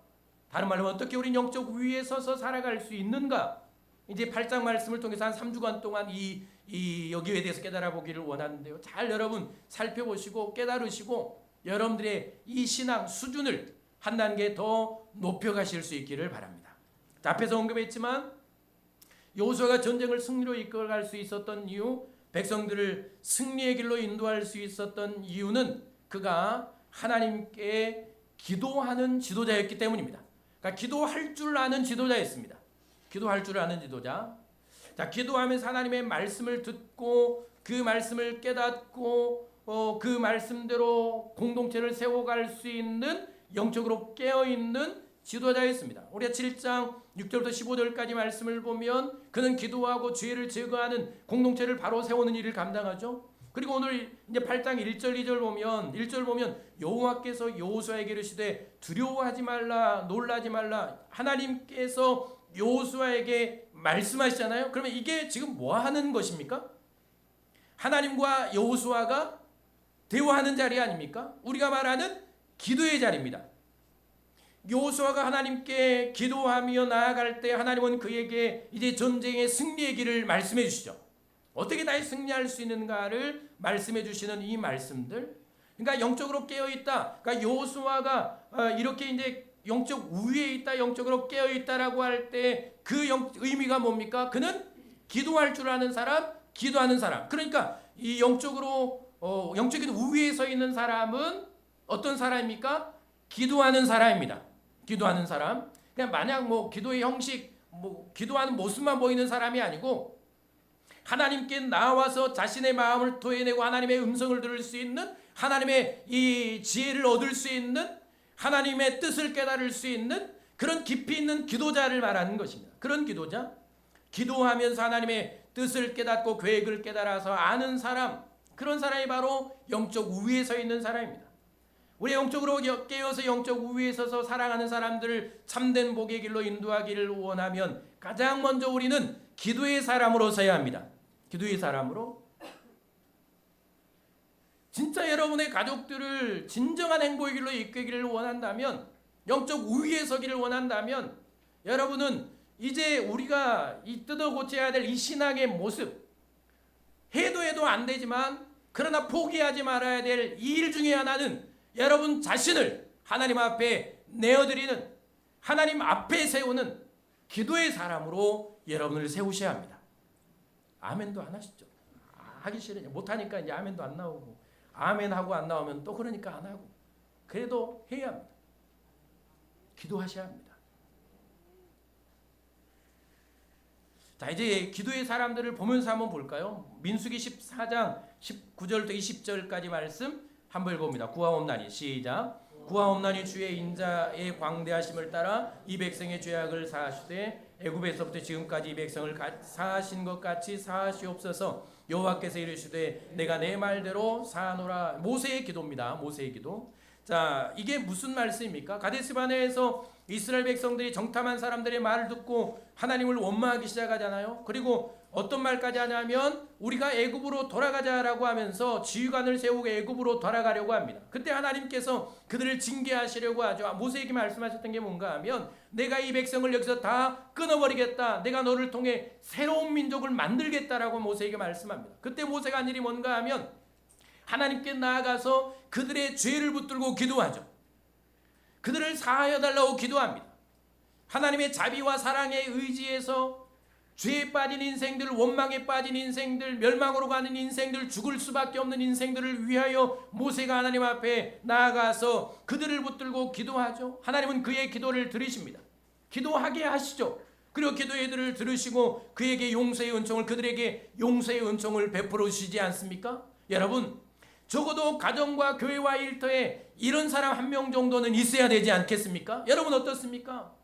다른 말로 어떻게 우린 영적 우위에 서서 살아갈 수 있는가? 이제 8장 말씀을 통해서 한 3주간 동안 여기에 대해서 깨달아 보기를 원하는데요. 잘 여러분 살펴보시고 깨달으시고 여러분들의 이 신앙 수준을 한 단계 더 높여가실 수 있기를 바랍니다. 앞에서 언급했지만 여호수아가 전쟁을 승리로 이끌어갈 수 있었던 이유, 백성들을 승리의 길로 인도할 수 있었던 이유는 그가 하나님께 기도하는 지도자였기 때문입니다. 그러니까 기도할 줄 아는 지도자였습니다. 기도할 줄 아는 지도자. 자, 기도하면서 하나님의 말씀을 듣고 그 말씀을 깨닫고 그 말씀대로 공동체를 세워갈 수 있는 영적으로 깨어있는 지도자였습니다. 우리가 7장 6절부터 15절까지 말씀을 보면 그는 기도하고 죄를 제거하는 공동체를 바로 세우는 일을 감당하죠. 그리고 오늘 이제 8장 1절 보면 여호와께서 여호수아에게 이르시되 두려워하지 말라, 놀라지 말라. 하나님께서 여호수아에게 말씀하시잖아요. 그러면 이게 지금 뭐 하는 것입니까? 하나님과 여호수아가 대화하는 자리 아닙니까? 우리가 말하는 기도의 자리입니다. 여호수아가 하나님께 기도하며 나아갈 때 하나님은 그에게 이제 전쟁의 승리의 길을 말씀해 주시죠. 어떻게 다시 승리할 수 있는가를 말씀해 주시는 이 말씀들, 그러니까 영적으로 깨어 있다. 그러니까 여호수아가 이렇게 이제 영적 우위에 있다, 영적으로 깨어 있다라고 할 때 그 의미가 뭡니까? 그는 기도할 줄 아는 사람, 기도하는 사람. 그러니까 이 영적으로 영적인 우위에 서 있는 사람은 어떤 사람입니까? 기도하는 사람입니다. 기도하는 사람. 그냥 마냥 뭐 기도의 형식, 뭐 기도하는 모습만 보이는 사람이 아니고 하나님께 나와서 자신의 마음을 토해내고 하나님의 음성을 들을 수 있는 하나님의 이 지혜를 얻을 수 있는, 하나님의 뜻을 깨달을 수 있는 그런 깊이 있는 기도자를 말하는 것입니다. 그런 기도자, 기도하면서 하나님의 뜻을 깨닫고 계획을 깨달아서 아는 사람, 그런 사람이 바로 영적 우위에 서 있는 사람입니다. 우리 영적으로 깨어서 영적 우위에 서서 살아가는 사람들을 참된 복의 길로 인도하기를 원하면 가장 먼저 우리는 기도의 사람으로 서야 합니다. 기도의 사람으로. 진짜 여러분의 가족들을 진정한 행복의 길로 이끌기를 원한다면, 영적 우위에 서기를 원한다면, 여러분은 이제 우리가 이 뜯어 고쳐야 될 이 신앙의 모습, 해도 안 되지만 그러나 포기하지 말아야 될 이 일 중에 하나는 여러분 자신을 하나님 앞에 내어드리는, 하나님 앞에 세우는 기도의 사람으로 여러분을 세우셔야 합니다. 아멘도 안 하시죠? 하기 싫으냐, 못하니까 이제 아멘도 안 나오고, 아멘하고 안 나오면 또 그러니까 안 하고, 그래도 해야 합니다. 기도하셔야 합니다. 자, 이제 기도의 사람들을 보면서 한번 볼까요? 민수기 14장 19절부터 20절까지 말씀 한번 읽어봅니다. 구하옵나니, 시작. 구하옵나니 주의 인자의 광대하심을 따라 이 백성의 죄악을 사하시되 애굽에서부터 지금까지 이 백성을 사하신 것 같이 사하시옵소서. 여호와께서 이르시되 내가 내 말대로 사하노라. 모세의 기도입니다. 모세의 기도. 자, 이게 무슨 말씀입니까? 가데스바네에서 이스라엘 백성들이 정탐한 사람들의 말을 듣고 하나님을 원망하기 시작하잖아요. 그리고 어떤 말까지 하냐면 우리가 애굽으로 돌아가자라고 하면서 지휘관을 세우고 애굽으로 돌아가려고 합니다. 그때 하나님께서 그들을 징계하시려고 하죠. 모세에게 말씀하셨던 게 뭔가 하면 내가 이 백성을 여기서 다 끊어버리겠다. 내가 너를 통해 새로운 민족을 만들겠다라고 모세에게 말씀합니다. 그때 모세가 한 일이 뭔가 하면 하나님께 나아가서 그들의 죄를 붙들고 기도하죠. 그들을 사하여 달라고 기도합니다. 하나님의 자비와 사랑의 의지에서 죄에 빠진 인생들, 원망에 빠진 인생들, 멸망으로 가는 인생들, 죽을 수밖에 없는 인생들을 위하여 모세가 하나님 앞에 나아가서 그들을 붙들고 기도하죠. 하나님은 그의 기도를 들으십니다. 기도하게 하시죠. 그리고 기도의 들을 들으시고 그에게 용서의 은총을, 그들에게 용서의 은총을 베풀어 주시지 않습니까? 여러분, 적어도 가정과 교회와 일터에 이런 사람 한 명 정도는 있어야 되지 않겠습니까? 여러분 어떻습니까?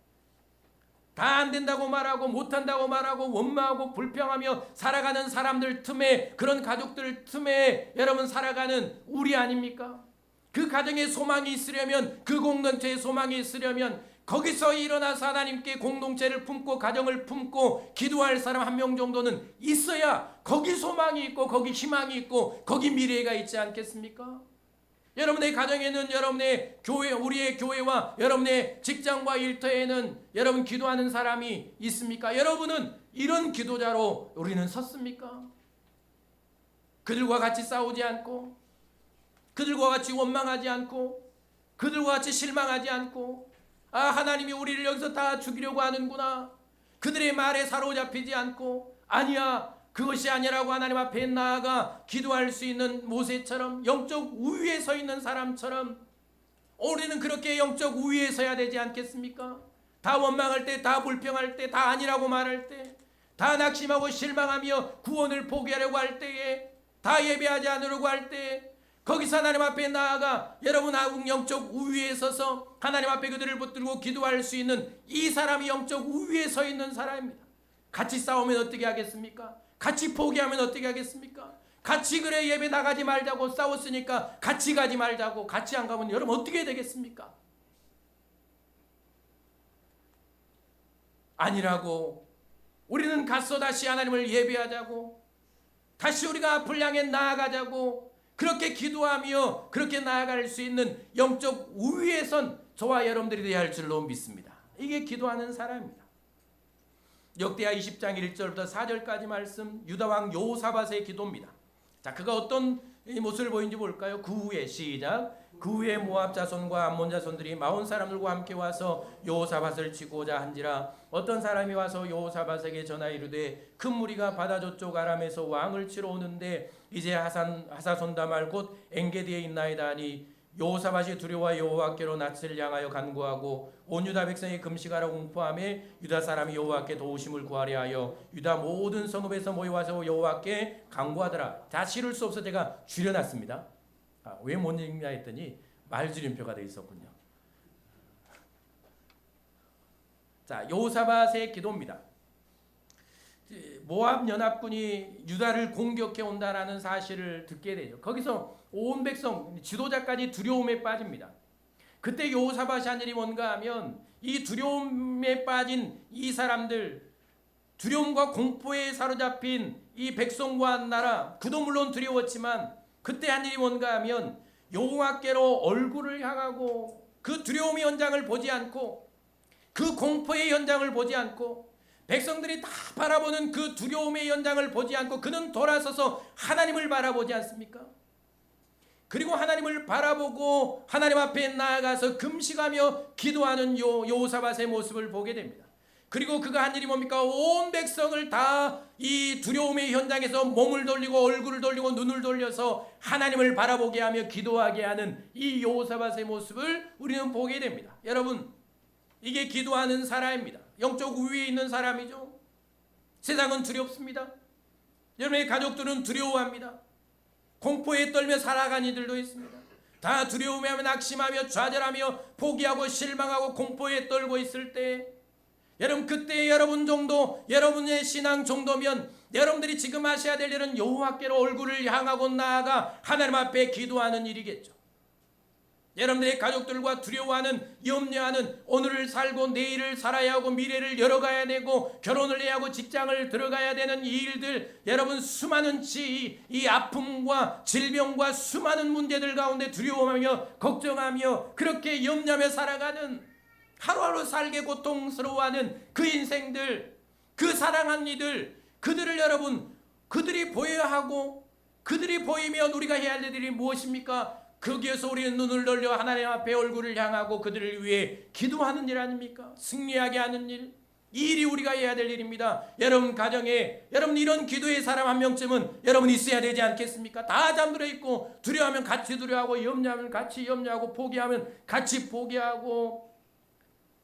다 안 된다고 말하고 못한다고 말하고 원망하고 불평하며 살아가는 사람들 틈에, 그런 가족들 틈에 여러분 살아가는 우리 아닙니까? 그 가정에 소망이 있으려면, 그 공동체에 소망이 있으려면 거기서 일어나서 하나님께 공동체를 품고 가정을 품고 기도할 사람 한 명 정도는 있어야 거기 소망이 있고 거기 희망이 있고 거기 미래가 있지 않겠습니까? 여러분의 가정에는, 여러분의 교회, 우리의 교회와 여러분의 직장과 일터에는 여러분 기도하는 사람이 있습니까? 여러분은 이런 기도자로 우리는 섰습니까? 그들과 같이 싸우지 않고, 그들과 같이 원망하지 않고, 그들과 같이 실망하지 않고, 아, 하나님이 우리를 여기서 다 죽이려고 하는구나, 그들의 말에 사로잡히지 않고, 아니야, 그것이 아니라고 하나님 앞에 나아가 기도할 수 있는 모세처럼, 영적 우위에 서 있는 사람처럼 우리는 그렇게 영적 우위에 서야 되지 않겠습니까? 다 원망할 때, 다 불평할 때, 다 아니라고 말할 때, 다 낙심하고 실망하며 구원을 포기하려고 할 때에, 다 예배하지 않으려고 할 때, 거기서 하나님 앞에 나아가 여러분 영적 우위에 서서 하나님 앞에 그들을 붙들고 기도할 수 있는 이 사람이 영적 우위에 서 있는 사람입니다. 같이 싸우면 어떻게 하겠습니까? 같이 포기하면 어떻게 하겠습니까? 같이 그래 예배 나가지 말자고 싸웠으니까 같이 가지 말자고, 같이 안 가면 여러분 어떻게 되겠습니까? 아니라고, 우리는 가서 다시 하나님을 예배하자고, 다시 우리가 앞을 향해 나아가자고, 그렇게 기도하며 그렇게 나아갈 수 있는 영적 우위에 선 저와 여러분들이 되어야 할 줄로 믿습니다. 이게 기도하는 사람입니다. 역대하 20장 1절부터 4절까지 말씀, 유다왕 여호사밧의 기도입니다. 자, 그가 어떤 모습을 보이는지 볼까요? 그 후에, 시작. 그 후에 모압 자손과 암몬 자손들이 마온 사람들과 함께 와서 여호사밧을 치고자 한지라. 어떤 사람이 와서 여호사밧에게 전하 이르되 큰 무리가 바다 저쪽 아람에서 왕을 치러 오는데 이제 하사손다말 곧 엔게디에 있나이다 하니, 여호사밧이 두려워 여호와께로 낯을 향하여 간구하고 온 유다 백성이 금식하라 공포하며 유다 사람이 여호와께 도우심을 구하려 하여 유다 모든 성읍에서 모여와서 여호와께 간구하더라. 다 실을 수 없어 제가 줄여놨습니다. 왜 못 읽냐 했더니 말줄임표가 되어 있었군요. 자, 여호사밧의 기도입니다. 모압 연합군이 유다를 공격해 온다라는 사실을 듣게 되죠. 거기서 온 백성 지도자까지 두려움에 빠집니다. 그때 여호사밧이 한 일이 뭔가 하면 이 두려움에 빠진 이 사람들, 두려움과 공포에 사로잡힌 이 백성과 나라, 그도 물론 두려웠지만 그때 한 일이 뭔가 하면 여호와께로 얼굴을 향하고 그 두려움의 현장을 보지 않고 그 공포의 현장을 보지 않고 백성들이 다 바라보는 그 두려움의 현장을 보지 않고 그는 돌아서서 하나님을 바라보지 않습니까? 그리고 하나님을 바라보고 하나님 앞에 나아가서 금식하며 기도하는 여호사밧의 모습을 보게 됩니다. 그리고 그가 한 일이 뭡니까? 온 백성을 다 이 두려움의 현장에서 몸을 돌리고 얼굴을 돌리고 눈을 돌려서 하나님을 바라보게 하며 기도하게 하는 이 여호사밧의 모습을 우리는 보게 됩니다. 여러분, 이게 기도하는 사람입니다. 영적 우위에 있는 사람이죠. 세상은 두렵습니다. 여러분의 가족들은 두려워합니다. 공포에 떨며 살아가는 이들도 있습니다. 다 두려움에 낙심하며 좌절하며 포기하고 실망하고 공포에 떨고 있을 때, 여러분 그때 여러분 정도, 여러분의 신앙 정도면 여러분들이 지금 하셔야 될 일은 여호와께로 얼굴을 향하고 나아가 하나님 앞에 기도하는 일이겠죠. 여러분들의 가족들과 두려워하는, 염려하는, 오늘을 살고 내일을 살아야 하고 미래를 열어가야 되고 결혼을 해야 하고 직장을 들어가야 되는 이 일들, 여러분 수많은 이 아픔과 질병과 수많은 문제들 가운데 두려워하며 걱정하며 그렇게 염려하며 살아가는, 하루하루 살게 고통스러워하는 그 인생들, 그 사랑한 이들, 그들을 여러분, 그들이 보여야 하고 그들이 보이면 우리가 해야 할 일이 무엇입니까? 거기에서 우리는 눈을 돌려 하나님 앞에 얼굴을 향하고 그들을 위해 기도하는 일 아닙니까? 승리하게 하는 일, 이 일이 우리가 해야 될 일입니다. 여러분 가정에 여러분 이런 기도의 사람 한 명쯤은 여러분 있어야 되지 않겠습니까? 다 잠들어 있고 두려워하면 같이 두려워하고 염려하면 같이 염려하고 포기하면 같이 포기하고,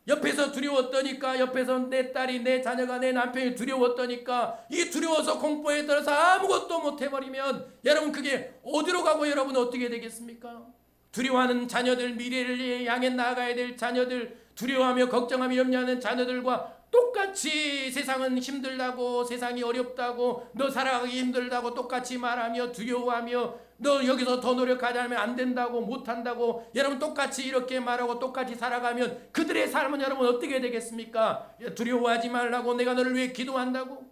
옆에서 두려웠더니까, 옆에서 내 딸이, 내 자녀가, 내 남편이 두려웠더니까 이 두려워서 공포에 들어서 아무것도 못해버리면 여러분 그게 어디로 가고 여러분 어떻게 되겠습니까? 두려워하는 자녀들, 미래를 향해 나아가야 될 자녀들, 두려워하며 걱정하며 염려하는 자녀들과 똑같이 세상은 힘들다고, 세상이 어렵다고, 너 살아가기 힘들다고 똑같이 말하며 두려워하며 너 여기서 더 노력하지 않으면 안 된다고, 못한다고 여러분 똑같이 이렇게 말하고 똑같이 살아가면 그들의 삶은 여러분 어떻게 되겠습니까? 두려워하지 말라고, 내가 너를 위해 기도한다고,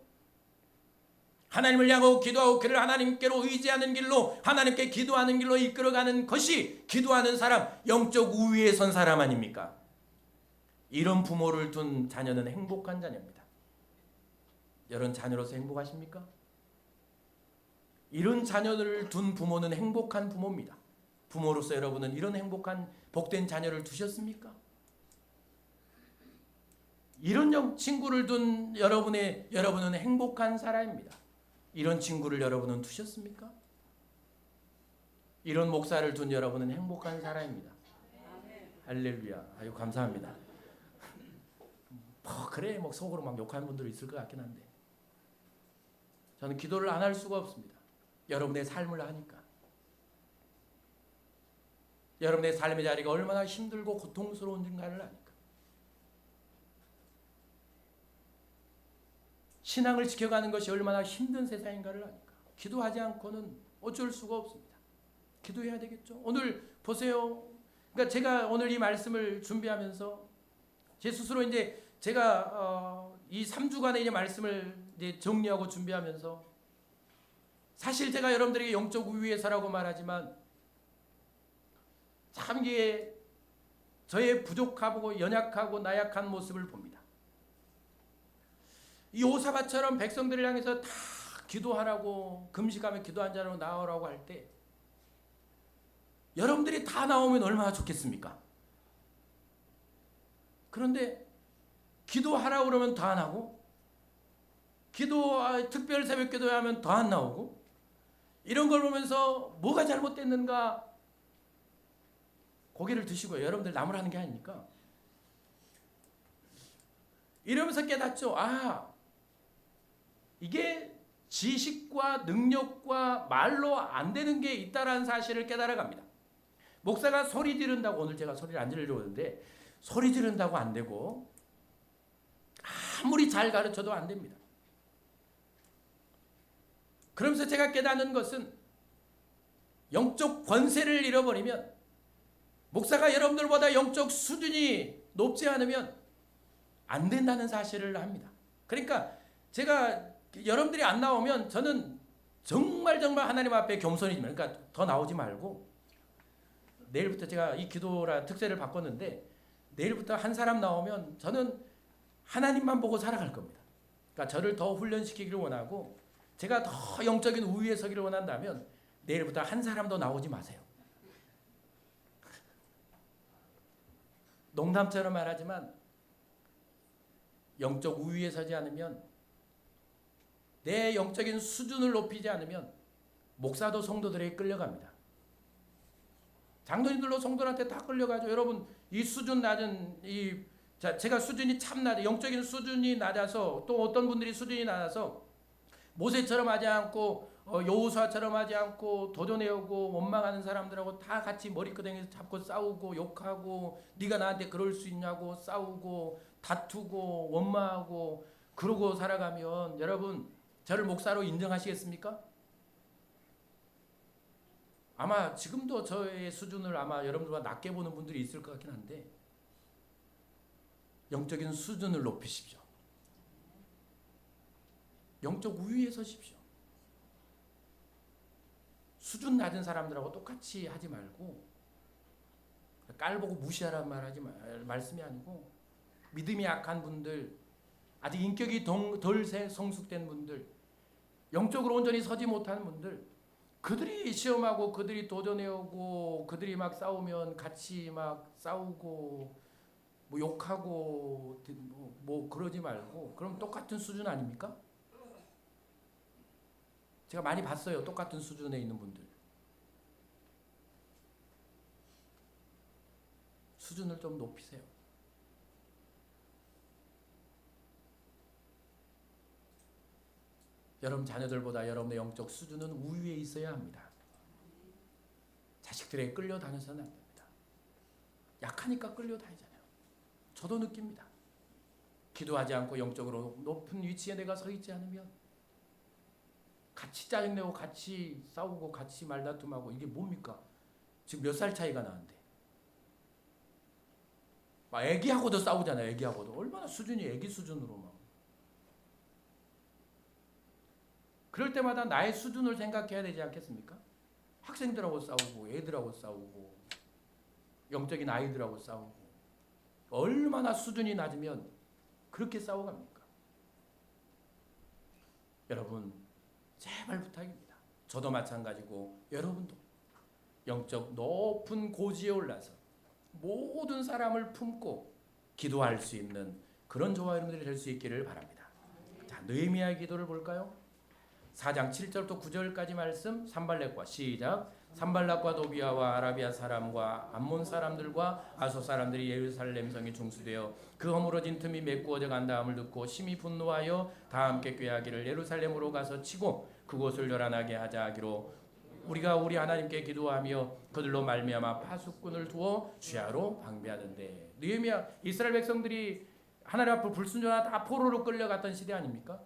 하나님을 향하고 기도하고 그를 하나님께로 의지하는 길로, 하나님께 기도하는 길로 이끌어가는 것이 기도하는 사람, 영적 우위에 선 사람 아닙니까? 이런 부모를 둔 자녀는 행복한 자녀입니다. 여러분 자녀로서 행복하십니까? 이런 자녀를 둔 부모는 행복한 부모입니다. 부모로서 여러분은 이런 행복한 복된 자녀를 두셨습니까? 이런 친구를 둔 여러분은 행복한 사람입니다. 이런 친구를 여러분은 두셨습니까? 이런 목사를 둔 여러분은 행복한 사람입니다. 할렐루야. 아유 감사합니다. 그래 속으로 막 욕하는 분들이 있을 것 같긴 한데 저는 기도를 안 할 수가 없습니다. 여러분의 삶을 아니까. 여러분의 삶의 자리가 얼마나 힘들고 고통스러운지를 아니까. 신앙을 지켜가는 것이 얼마나 힘든 세상인가를 아니까. 기도하지 않고는 어쩔 수가 없습니다. 기도해야 되겠죠. 오늘 보세요. 그러니까 제가 오늘 이 말씀을 준비하면서 제 스스로 이제 제가 이 3주간의 이제 말씀을 이제 정리하고 준비하면서 사실 제가 여러분들에게 영적 우위에서라고 말하지만 참 이게 저의 부족하고 연약하고 나약한 모습을 봅니다. 이 여호사밧처럼 백성들을 향해서 다 기도하라고, 금식하며 기도한 자로 나오라고 할 때 여러분들이 다 나오면 얼마나 좋겠습니까? 그런데 기도하라고 그러면 더 안 하고, 특별 새벽 기도하면 더 안 나오고, 이런 걸 보면서 뭐가 잘못됐는가 고개를 드시고요. 여러분들 나무라는 게 아니니까. 이러면서 깨닫죠. 이게 지식과 능력과 말로 안 되는 게 있다라는 사실을 깨달아갑니다. 목사가 소리 지른다고, 오늘 제가 소리를 안 지르려고 하는데 소리 지른다고 안 되고 아무리 잘 가르쳐도 안 됩니다. 그러면서 제가 깨닫는 것은 영적 권세를 잃어버리면, 목사가 여러분들보다 영적 수준이 높지 않으면 안 된다는 사실을 합니다. 그러니까 제가 여러분들이 안 나오면 저는 정말 하나님 앞에 겸손해집니다. 그러니까 더 나오지 말고, 내일부터 제가 이 기도라 특세를 바꿨는데 내일부터 한 사람 나오면 저는 하나님만 보고 살아갈 겁니다. 그러니까 저를 더 훈련시키기를 원하고, 제가 더 영적인 우위에 서기를 원한다면 내일부터 한 사람도 나오지 마세요. 농담처럼 말하지만 영적 우위에 서지 않으면, 내 영적인 수준을 높이지 않으면 목사도 성도들에게 끌려갑니다. 장로님들도 성도한테 다 끌려가죠. 여러분, 이 수준 낮은 제가 수준이 참 낮아, 영적인 수준이 낮아서, 또 어떤 분들이 수준이 낮아서 모세처럼 하지 않고 여호수아처럼 하지 않고 도전해오고 원망하는 사람들하고 다 같이 머리끄댕이에서 잡고 싸우고 욕하고, 네가 나한테 그럴 수 있냐고 싸우고 다투고 원망하고 그러고 살아가면, 여러분 저를 목사로 인정하시겠습니까? 아마 지금도 저의 수준을 아마 여러분들보다 낮게 보는 분들이 있을 것 같긴 한데, 영적인 수준을 높이십시오. 영적 우위에 서십시오. 수준 낮은 사람들하고 똑같이 하지 말고, 깔보고 무시하라는 말씀이 아니고, 믿음이 약한 분들, 아직 인격이 덜 성숙된 분들, 영적으로 온전히 서지 못하는 분들, 그들이 시험하고 그들이 도전해오고 그들이 막 싸우면 같이 막 싸우고 뭐 욕하고 뭐 그러지 말고, 그럼 똑같은 수준 아닙니까? 제가 많이 봤어요. 똑같은 수준에 있는 분들. 수준을 좀 높이세요. 여러분 자녀들보다 여러분의 영적 수준은 우위에 있어야 합니다. 자식들에게 끌려다녀서는 안 됩니다. 약하니까 끌려다니잖아요. 저도 느낍니다. 기도하지 않고 영적으로 높은 위치에 내가 서 있지 않으면 같이 짜증내고 같이 싸우고 같이 말다툼하고, 이게 뭡니까? 지금 몇 살 차이가 나는데 막 애기하고도 싸우잖아요. 애기하고도 얼마나 수준이 애기 수준으로 막. 그럴 때마다 나의 수준을 생각해야 되지 않겠습니까? 학생들하고 싸우고 애들하고 싸우고 영적인 아이들하고 싸우고, 얼마나 수준이 낮으면 그렇게 싸워갑니까? 여러분 제발 부탁입니다. 저도 마찬가지고 여러분도 영적 높은 고지에 올라서 모든 사람을 품고 기도할 수 있는 그런 저와 여러분들이 될 수 있기를 바랍니다. 자, 느헤미야의 기도를 볼까요? 4장 7절부터 9절까지 말씀, 산발락과 시작. 산발락과 도비아와 아라비아 사람과 암몬 사람들과 아소 사람들이 예루살렘 성에 중수되어 그 허물어진 틈이 메꾸어져 간다함을 듣고 심히 분노하여 다 함께 꾀하기를 예루살렘으로 가서 치고 그곳을 요란하게 하자 하기로, 우리가 우리 하나님께 기도하며 그들로 말미암아 파수꾼을 두어 주야로 방비하는데. 느헤미야, 이스라엘 백성들이 하나님 앞으로 불순종하다 다 포로로 끌려갔던 시대 아닙니까?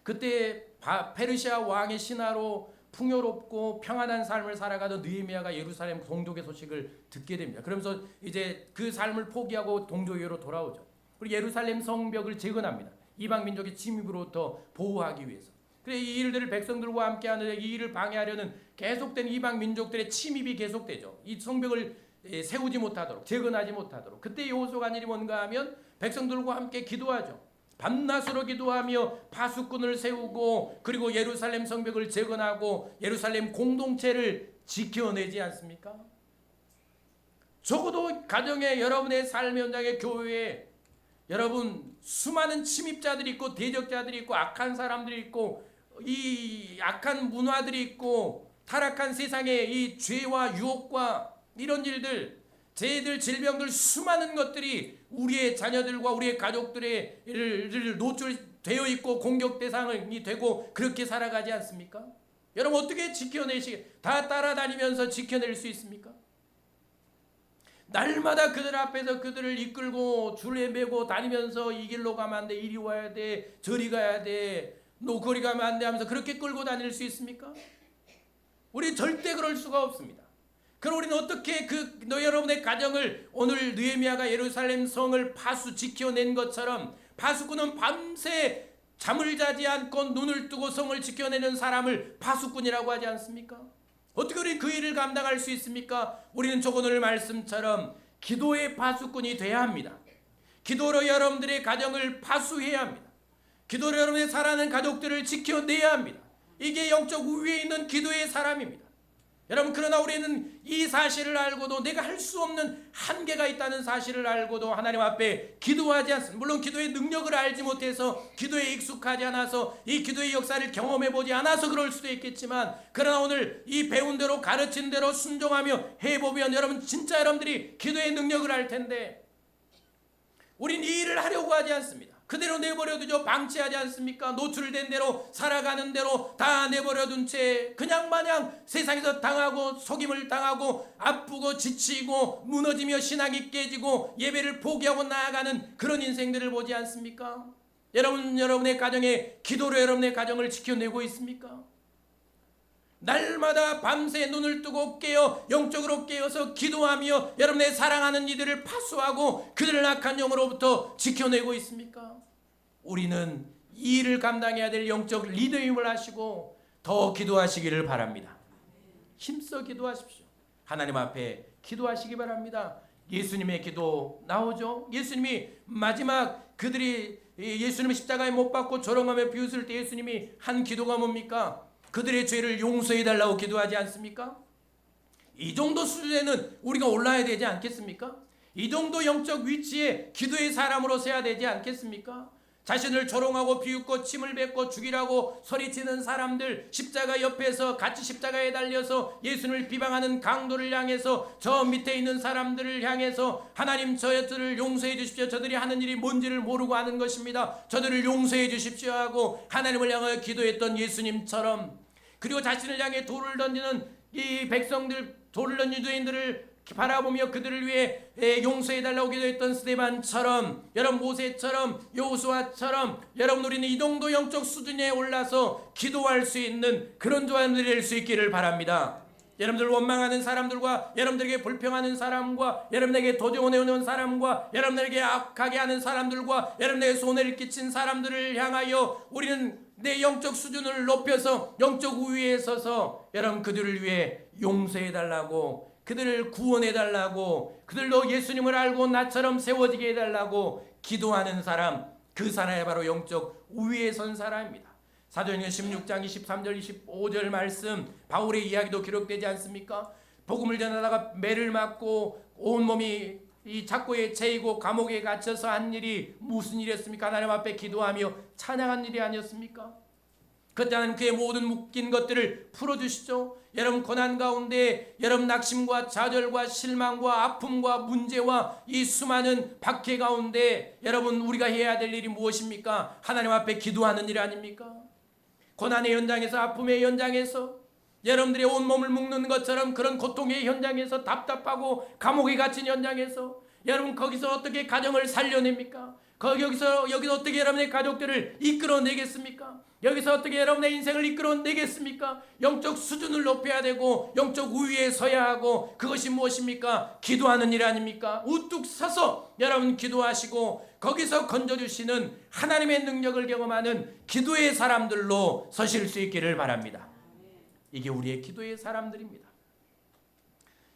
그때 페르시아 왕의 신하로 풍요롭고 평안한 삶을 살아가던 느헤미야가 예루살렘 동족의 소식을 듣게 됩니다. 그러면서 이제 그 삶을 포기하고 동족에게로 돌아오죠. 그리고 예루살렘 성벽을 재건합니다. 이방 민족의 침입으로부터 보호하기 위해서. 그래서 이 일들을 백성들과 함께 하는데, 이 일을 방해하려는 계속된 이방 민족들의 침입이 계속되죠. 이 성벽을 세우지 못하도록, 재건하지 못하도록. 그때 여호수아가 한 일이 뭔가 하면 백성들과 함께 기도하죠. 밤낮으로 기도하며 파수꾼을 세우고, 그리고 예루살렘 성벽을 재건하고 예루살렘 공동체를 지켜내지 않습니까? 적어도 가정에, 여러분의 삶의 현장의 교회에 여러분 수많은 침입자들이 있고 대적자들이 있고 악한 사람들이 있고 이 악한 문화들이 있고 타락한 세상의 이 죄와 유혹과 이런 일들, 죄들, 질병들, 수많은 것들이 우리의 자녀들과 우리의 가족들의 노출 되어 있고 공격 대상이 되고 그렇게 살아가지 않습니까? 여러분 어떻게 다 따라다니면서 지켜낼 수 있습니까? 날마다 그들 앞에서 그들을 이끌고 줄에 매고 다니면서 이 길로 가면 안 돼, 이리 와야 돼, 저리 가야 돼, 너 거리 가면 안 돼 하면서 그렇게 끌고 다닐 수 있습니까? 우리 절대 그럴 수가 없습니다. 그럼 우리는 어떻게 여러분의 가정을 오늘 느헤미야가 예루살렘 성을 지켜낸 것처럼 파수꾼은 밤새 잠을 자지 않고 눈을 뜨고 성을 지켜내는 사람을 파수꾼이라고 하지 않습니까? 어떻게 우리 그 일을 감당할 수 있습니까? 우리는 오늘 말씀처럼 기도의 파수꾼이 돼야 합니다. 기도로 여러분들의 가정을 파수해야 합니다. 기도로 여러분의 사랑하는 가족들을 지켜내야 합니다. 이게 영적 우위에 있는 기도의 사람입니다. 여러분 그러나 우리는 이 사실을 알고도 내가 할 수 없는 한계가 있다는 사실을 알고도 하나님 앞에 기도하지 않습니다. 물론 기도의 능력을 알지 못해서 기도에 익숙하지 않아서 이 기도의 역사를 경험해보지 않아서 그럴 수도 있겠지만 그러나 오늘 이 배운 대로 가르친 대로 순종하며 해보면 여러분 진짜 여러분들이 기도의 능력을 알 텐데 우린 이 일을 하려고 하지 않습니다. 그대로 내버려두죠. 방치하지 않습니까? 노출된 대로 살아가는 대로 다 내버려둔 채 그냥 마냥 세상에서 당하고 속임을 당하고 아프고 지치고 무너지며 신앙이 깨지고 예배를 포기하고 나아가는 그런 인생들을 보지 않습니까? 여러분의 가정에 기도로 여러분의 가정을 지켜내고 있습니까? 날마다 밤새 눈을 뜨고 영적으로 깨어서 기도하며 여러분의 사랑하는 이들을 파수하고 그들을 악한 영으로부터 지켜내고 있습니까? 우리는 이 일을 감당해야 될 영적 리더임을 하시고 더 기도하시기를 바랍니다. 힘써 기도하십시오. 하나님 앞에 기도하시기 바랍니다. 예수님의 기도 나오죠? 예수님이 마지막 그들이 예수님의 십자가에 못 박고 조롱하며 비웃을 때 예수님이 한 기도가 뭡니까? 그들의 죄를 용서해 달라고 기도하지 않습니까? 이 정도 수준에는 우리가 올라야 되지 않겠습니까? 이 정도 영적 위치에 기도의 사람으로 서야 되지 않겠습니까? 자신을 조롱하고 비웃고 침을 뱉고 죽이라고 소리치는 사람들, 십자가 옆에서 같이 십자가에 달려서 예수님을 비방하는 강도를 향해서 저 밑에 있는 사람들을 향해서 하나님 저들을 용서해 주십시오. 저들이 하는 일이 뭔지를 모르고 하는 것입니다. 저들을 용서해 주십시오 하고 하나님을 향하여 기도했던 예수님처럼 그리고 자신을 향해 돌을 던지는 이 백성들, 돌을 던진 유대인들을 바라보며 그들을 위해 용서해달라고 기도했던 스데반처럼 여러분 모세처럼 여호수아처럼 여러분 우리는 이 정도 영적 수준에 올라서 기도할 수 있는 그런 조합들이 될 수 있기를 바랍니다. 여러분들 원망하는 사람들과 여러분들에게 불평하는 사람과 여러분에게 도전해오는 사람과 여러분에게 악하게 하는 사람들과 여러분에게 손해를 끼친 사람들을 향하여 우리는 내 영적 수준을 높여서 영적 우위에 서서 여러분 그들을 위해 용서해달라고 그들을 구원해달라고 그들도 예수님을 알고 나처럼 세워지게 해달라고 기도하는 사람 그 사람이 바로 영적 우위에 선 사람입니다. 사도행전 16장 23절 25절 말씀 바울의 이야기도 기록되지 않습니까? 복음을 전하다가 매를 맞고 온몸이 이 착고에 채이고 감옥에 갇혀서 한 일이 무슨 일이었습니까? 하나님 앞에 기도하며 찬양한 일이 아니었습니까? 그때 하나님 그의 모든 묶인 것들을 풀어주시죠. 여러분 고난 가운데 여러분 낙심과 좌절과 실망과 아픔과 문제와 이 수많은 박해 가운데 여러분 우리가 해야 될 일이 무엇입니까? 하나님 앞에 기도하는 일 아닙니까? 고난의 현장에서 아픔의 현장에서 여러분들의 온몸을 묶는 것처럼 그런 고통의 현장에서 답답하고 감옥에 갇힌 현장에서 여러분 거기서 어떻게 가정을 살려냅니까? 여기서 어떻게 여러분의 가족들을 이끌어내겠습니까? 여기서 어떻게 여러분의 인생을 이끌어내겠습니까? 영적 수준을 높여야 되고 영적 우위에 서야 하고 그것이 무엇입니까? 기도하는 일 아닙니까? 우뚝 서서 여러분 기도하시고 거기서 건져주시는 하나님의 능력을 경험하는 기도의 사람들로 서실 수 있기를 바랍니다. 이게 우리의 기도의 사람들입니다.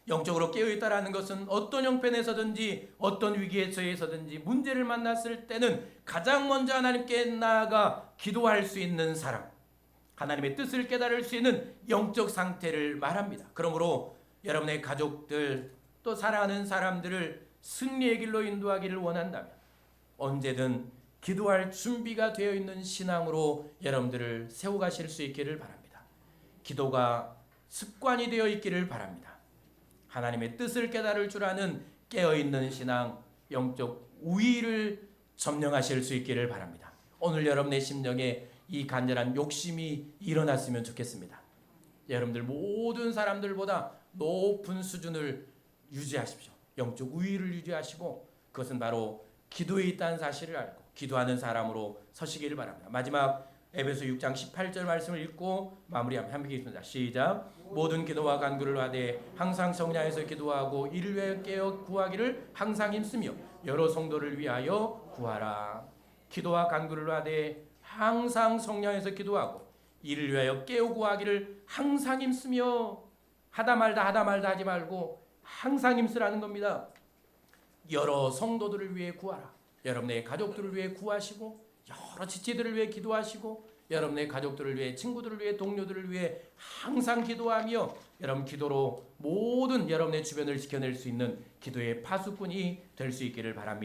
영적으로 깨어있다라는 것은 어떤 형편에서든지 어떤 위기에 처해서든지 문제를 만났을 때는 가장 먼저 하나님께 나아가 기도할 수 있는 사람, 하나님의 뜻을 깨달을 수 있는 영적 상태를 말합니다. 그러므로 여러분의 가족들 또 사랑하는 사람들을 승리의 길로 인도하기를 원한다면 언제든 기도할 준비가 되어 있는 신앙으로 여러분들을 세워가실 수 있기를 바랍니다. 기도가 습관이 되어 있기를 바랍니다. 하나님의 뜻을 깨달을 줄 아는 깨어있는 신앙, 영적 우위를 점령하실 수 있기를 바랍니다. 오늘 여러분의 심령에 이 간절한 욕심이 일어났으면 좋겠습니다. 여러분들 모든 사람들보다 높은 수준을 유지하십시오. 영적 우위를 유지하시고 그것은 바로 기도에 있다는 사실을 알고 기도하는 사람으로 서시기를 바랍니다. 마지막 에베소 6장 18절 말씀을 읽고 마무리하면 함께 읽겠습니다. 시작. 모든 기도와 간구를 하되 항상 성령에서 기도하고 이를 위하여 깨어 구하기를 항상 힘쓰며 여러 성도를 위하여 구하라. 기도와 간구를 하되 항상 성령에서 기도하고 이를 위하여 깨어 구하기를 항상 힘쓰며 하다 말다 하지 말고 항상 힘쓰라는 겁니다. 여러 성도들을 위해 구하라. 여러분의 가족들을 위해 구하시고 여러 지체들을 위해 기도하시고 여러분의 가족들을 위해 친구들을 위해 동료들을 위해 항상 기도하며 여러분 기도로 모든 여러분의 주변을 지켜낼 수 있는 기도의 파수꾼이 될 수 있기를 바랍니다.